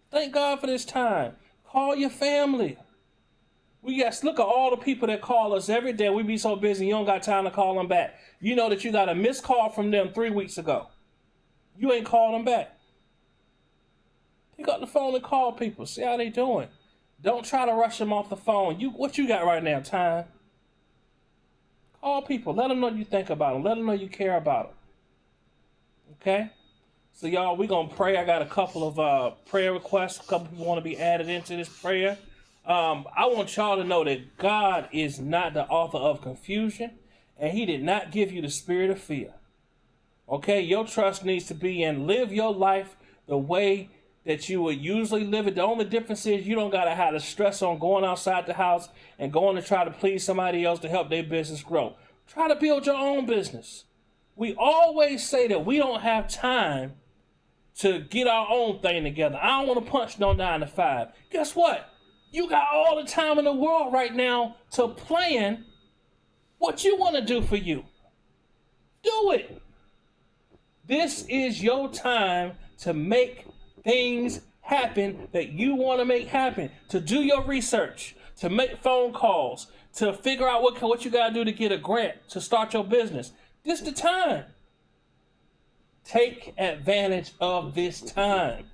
Thank God for this time. Call your family. Look at all the people that call us every day. We be so busy, you don't got time to call them back. You know that you got a missed call from them 3 weeks ago. You ain't called them back. Pick up the phone and call people. See how they doing. Don't try to rush them off the phone. What you got right now? Time. Call people. Let them know you think about them. Let them know you care about them. Okay? So, y'all, we're going to pray. I got a couple of prayer requests. A couple people want to be added into this prayer. I want y'all to know that God is not the author of confusion, and he did not give you the spirit of fear. Okay? Your trust needs to be in live your life the way that you would usually live it. The only difference is you don't got to have the stress on going outside the house and going to try to please somebody else to help their business grow. Try to build your own business. We always say that we don't have time to get our own thing together. I don't want to punch no 9 to 5. Guess what? You got all the time in the world right now to plan what you want to do for you. Do it. This is your time to make things happen that you want to make happen, to do your research, to make phone calls, to figure out what you got to do to get a grant, to start your business. This is the time. Take advantage of this time.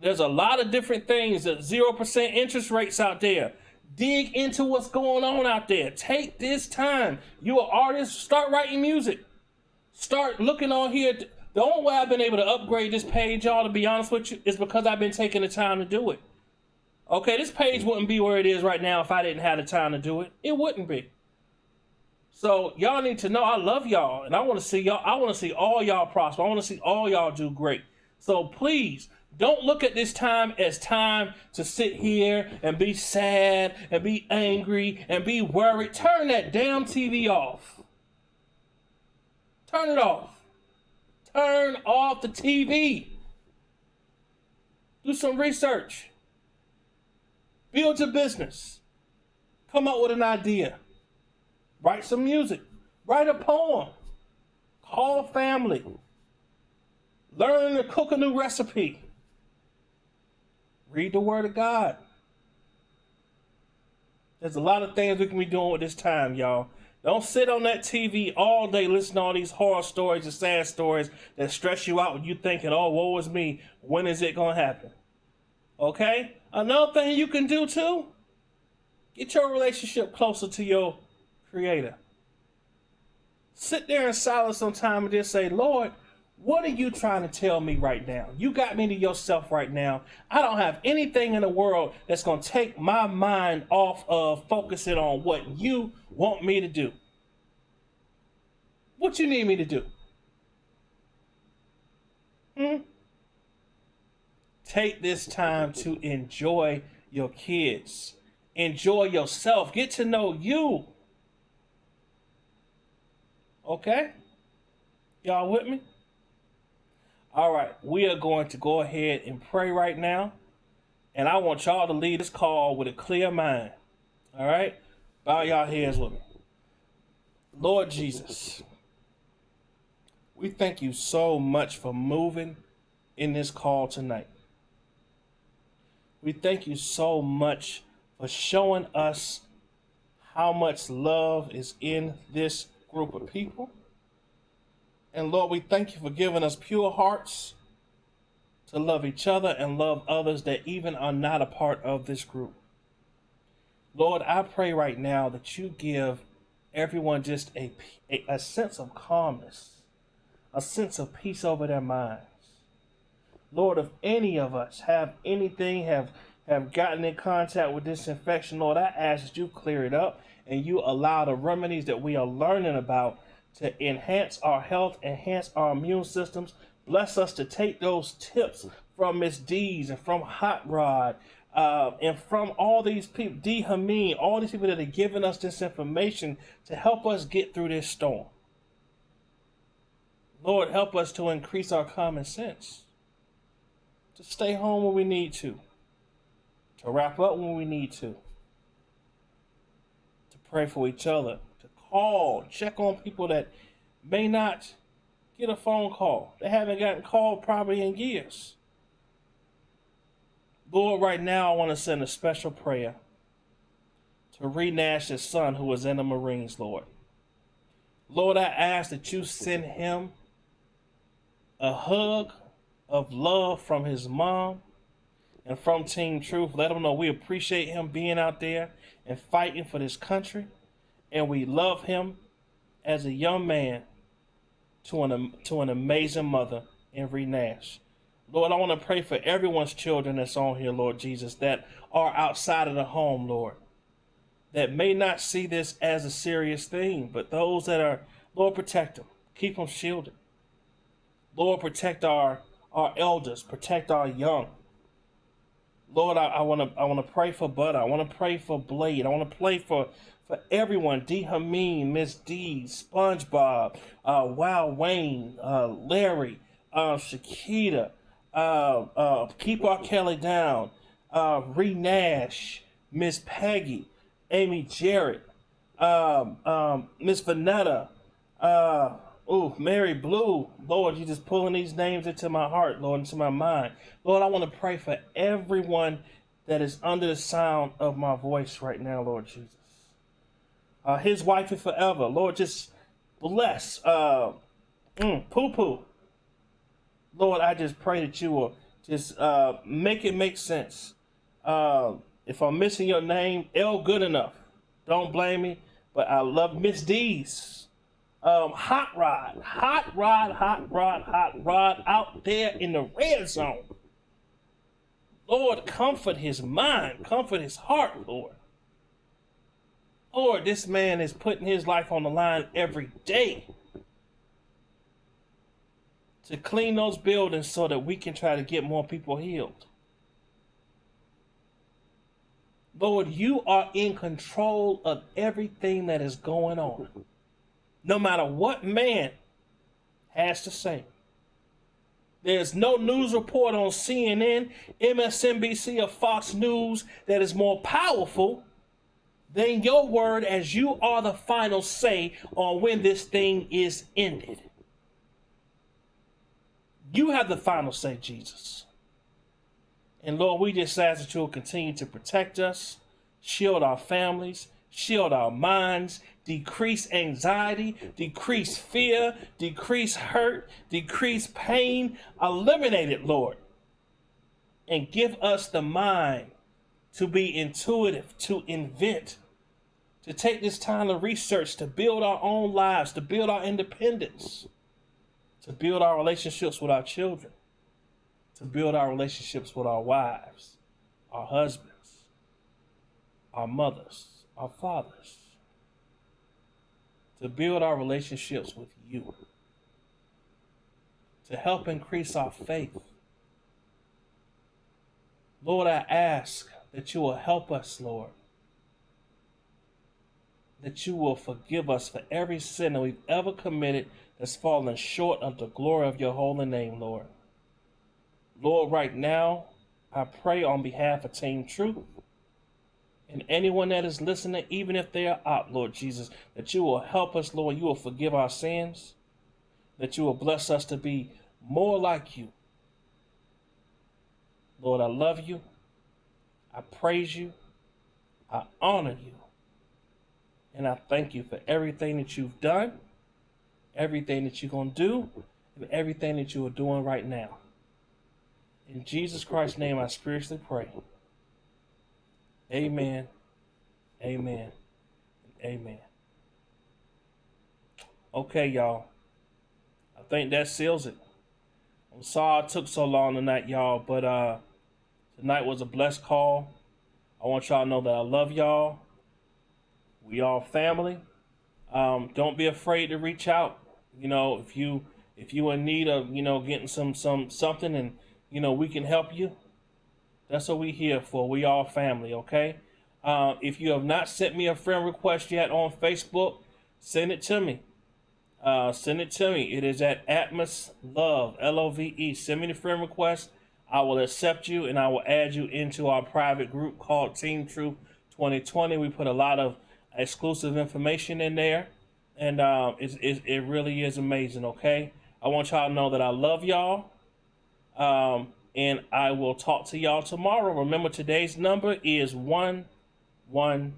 There's a lot of different things, 0% interest rates out there. Dig into what's going on out there. Take this time. You're an artist, start writing music. Start looking on here. The only way I've been able to upgrade this page, y'all, to be honest with you, is because I've been taking the time to do it. Okay, this page wouldn't be where it is right now if I didn't have the time to do it. It wouldn't be. So y'all need to know I love y'all, and I want to see y'all. I want to see all y'all prosper. I want to see all y'all do great. So please don't look at this time as time to sit here and be sad and be angry and be worried. Turn that damn TV off. Turn it off. Turn off the TV. Do some research. Build your business. Come up with an idea. Write some music. Write a poem. Call family. Learn to cook a new recipe. Read the Word of God. There's a lot of things we can be doing with this time, y'all. Don't sit on that TV all day listening to all these horror stories and sad stories that stress you out when you thinking, oh, woe is me. When is it going to happen? Okay? Another thing you can do too, get your relationship closer to your Creator. Sit there in silence sometime and just say, Lord, what are you trying to tell me right now? You got me to yourself right now. I don't have anything in the world that's going to take my mind off of focusing on what you want me to do. What you need me to do? Take this time to enjoy your kids. Enjoy yourself. Get to know you. Okay? Y'all with me? All right, we are going to go ahead and pray right now. And I want y'all to lead this call with a clear mind. All right? Bow y'all heads with me. Lord Jesus, we thank you so much for moving in this call tonight. We thank you so much for showing us how much love is in this group of people. And Lord, we thank you for giving us pure hearts to love each other and love others that even are not a part of this group. Lord, I pray right now that you give everyone just a sense of calmness, a sense of peace over their minds. Lord, if any of us have anything, have gotten in contact with this infection, Lord, I ask that you clear it up and you allow the remedies that we are learning about to enhance our health, enhance our immune systems. Bless us to take those tips from Miss D's and from Hot Rod and from all these people, D. Hameen, all these people that are giving us this information to help us get through this storm. Lord, help us to increase our common sense, to stay home when we need to wrap up when we need to pray for each other, to call, check on people that may not get a phone call. They haven't gotten called probably in years. Lord, right now I want to send a special prayer to Ree Nash's son who was in the Marines, Lord. Lord, I ask that you send him a hug of love from his mom and from Team Truth. Let him know we appreciate him being out there and fighting for this country. And we love him as a young man to an amazing mother, Henry Nash. Lord, I want to pray for everyone's children that's on here, Lord Jesus, that are outside of the home, Lord, that may not see this as a serious thing, but those that are, Lord, protect them. Keep them shielded. Lord, protect our elders, protect our young. Lord, I want to pray for Butter. I want to pray for Blade. I want to pray for everyone. D. Hameen, Miss D, SpongeBob, Wow Wayne, Larry, Shakita, Keep R. Kelly Down, Ree Nash, Miss Peggy, Amy Jarrett, Miss Vanetta, Mary Blue. Lord, you just pulling these names into my heart, Lord, into my mind. Lord, I want to pray for everyone that is under the sound of my voice right now, Lord Jesus. His wife is forever. Lord, just bless Poo Poo. Lord, I just pray that you will just make it make sense. If I'm missing your name, L Good Enough. Don't blame me, but I love Miss D's. Hot Rod out there in the red zone. Lord, comfort his mind, comfort his heart, Lord. Lord, this man is putting his life on the line every day to clean those buildings so that we can try to get more people healed. Lord, you are in control of everything that is going on. No matter what man has to say. There's no news report on CNN, MSNBC, or Fox News that is more powerful than your word, as you are the final say on when this thing is ended. You have the final say, Jesus. And Lord, we just ask that you will continue to protect us, shield our families, shield our minds, decrease anxiety, decrease fear, decrease hurt, decrease pain. Eliminate it, Lord. And give us the mind to be intuitive, to invent, to take this time to research, to build our own lives, to build our independence, to build our relationships with our children, to build our relationships with our wives, our husbands, our mothers, our fathers, to build our relationships with you, to help increase our faith. Lord, I ask that you will help us, Lord, that you will forgive us for every sin that we've ever committed that's fallen short of the glory of your holy name, Lord. Lord, right now, I pray on behalf of Team Truth and anyone that is listening, even if they are out, Lord Jesus, that you will help us, Lord. You will forgive our sins, that you will bless us to be more like you. Lord, I love you. I praise you. I honor you. And I thank you for everything that you've done, everything that you're going to do, and everything that you are doing right now. In Jesus Christ's name, I spiritually pray. Amen, amen, amen. Okay, y'all. I think that seals it. I'm sorry it took so long tonight, y'all, but tonight was a blessed call. I want y'all to know that I love y'all. We all family. Don't be afraid to reach out. You know, if you in need of, getting something and, we can help you. That's what we here for. We all family, okay? If you have not sent me a friend request yet on Facebook, send it to me. Send it to me. It is at Atmos Love, Love. Send me the friend request. I will accept you and I will add you into our private group called Team Truth 2020. We put a lot of exclusive information in there, and it really is amazing, okay? I want y'all to know that I love y'all, and I will talk to y'all tomorrow. Remember, today's number is 111.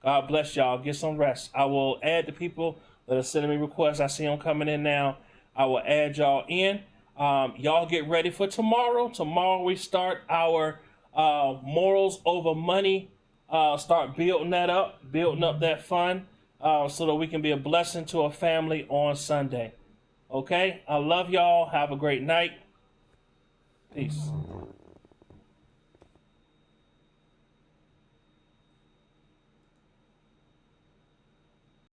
God bless y'all. Get some rest. I will add the people that are sending me requests. I see them coming in now. I will add y'all in. Y'all get ready for tomorrow. Tomorrow we start our morals over money. Start building that up, that fund. so that we can be a blessing to a family on Sunday. Okay? I love y'all. Have a great night. Peace.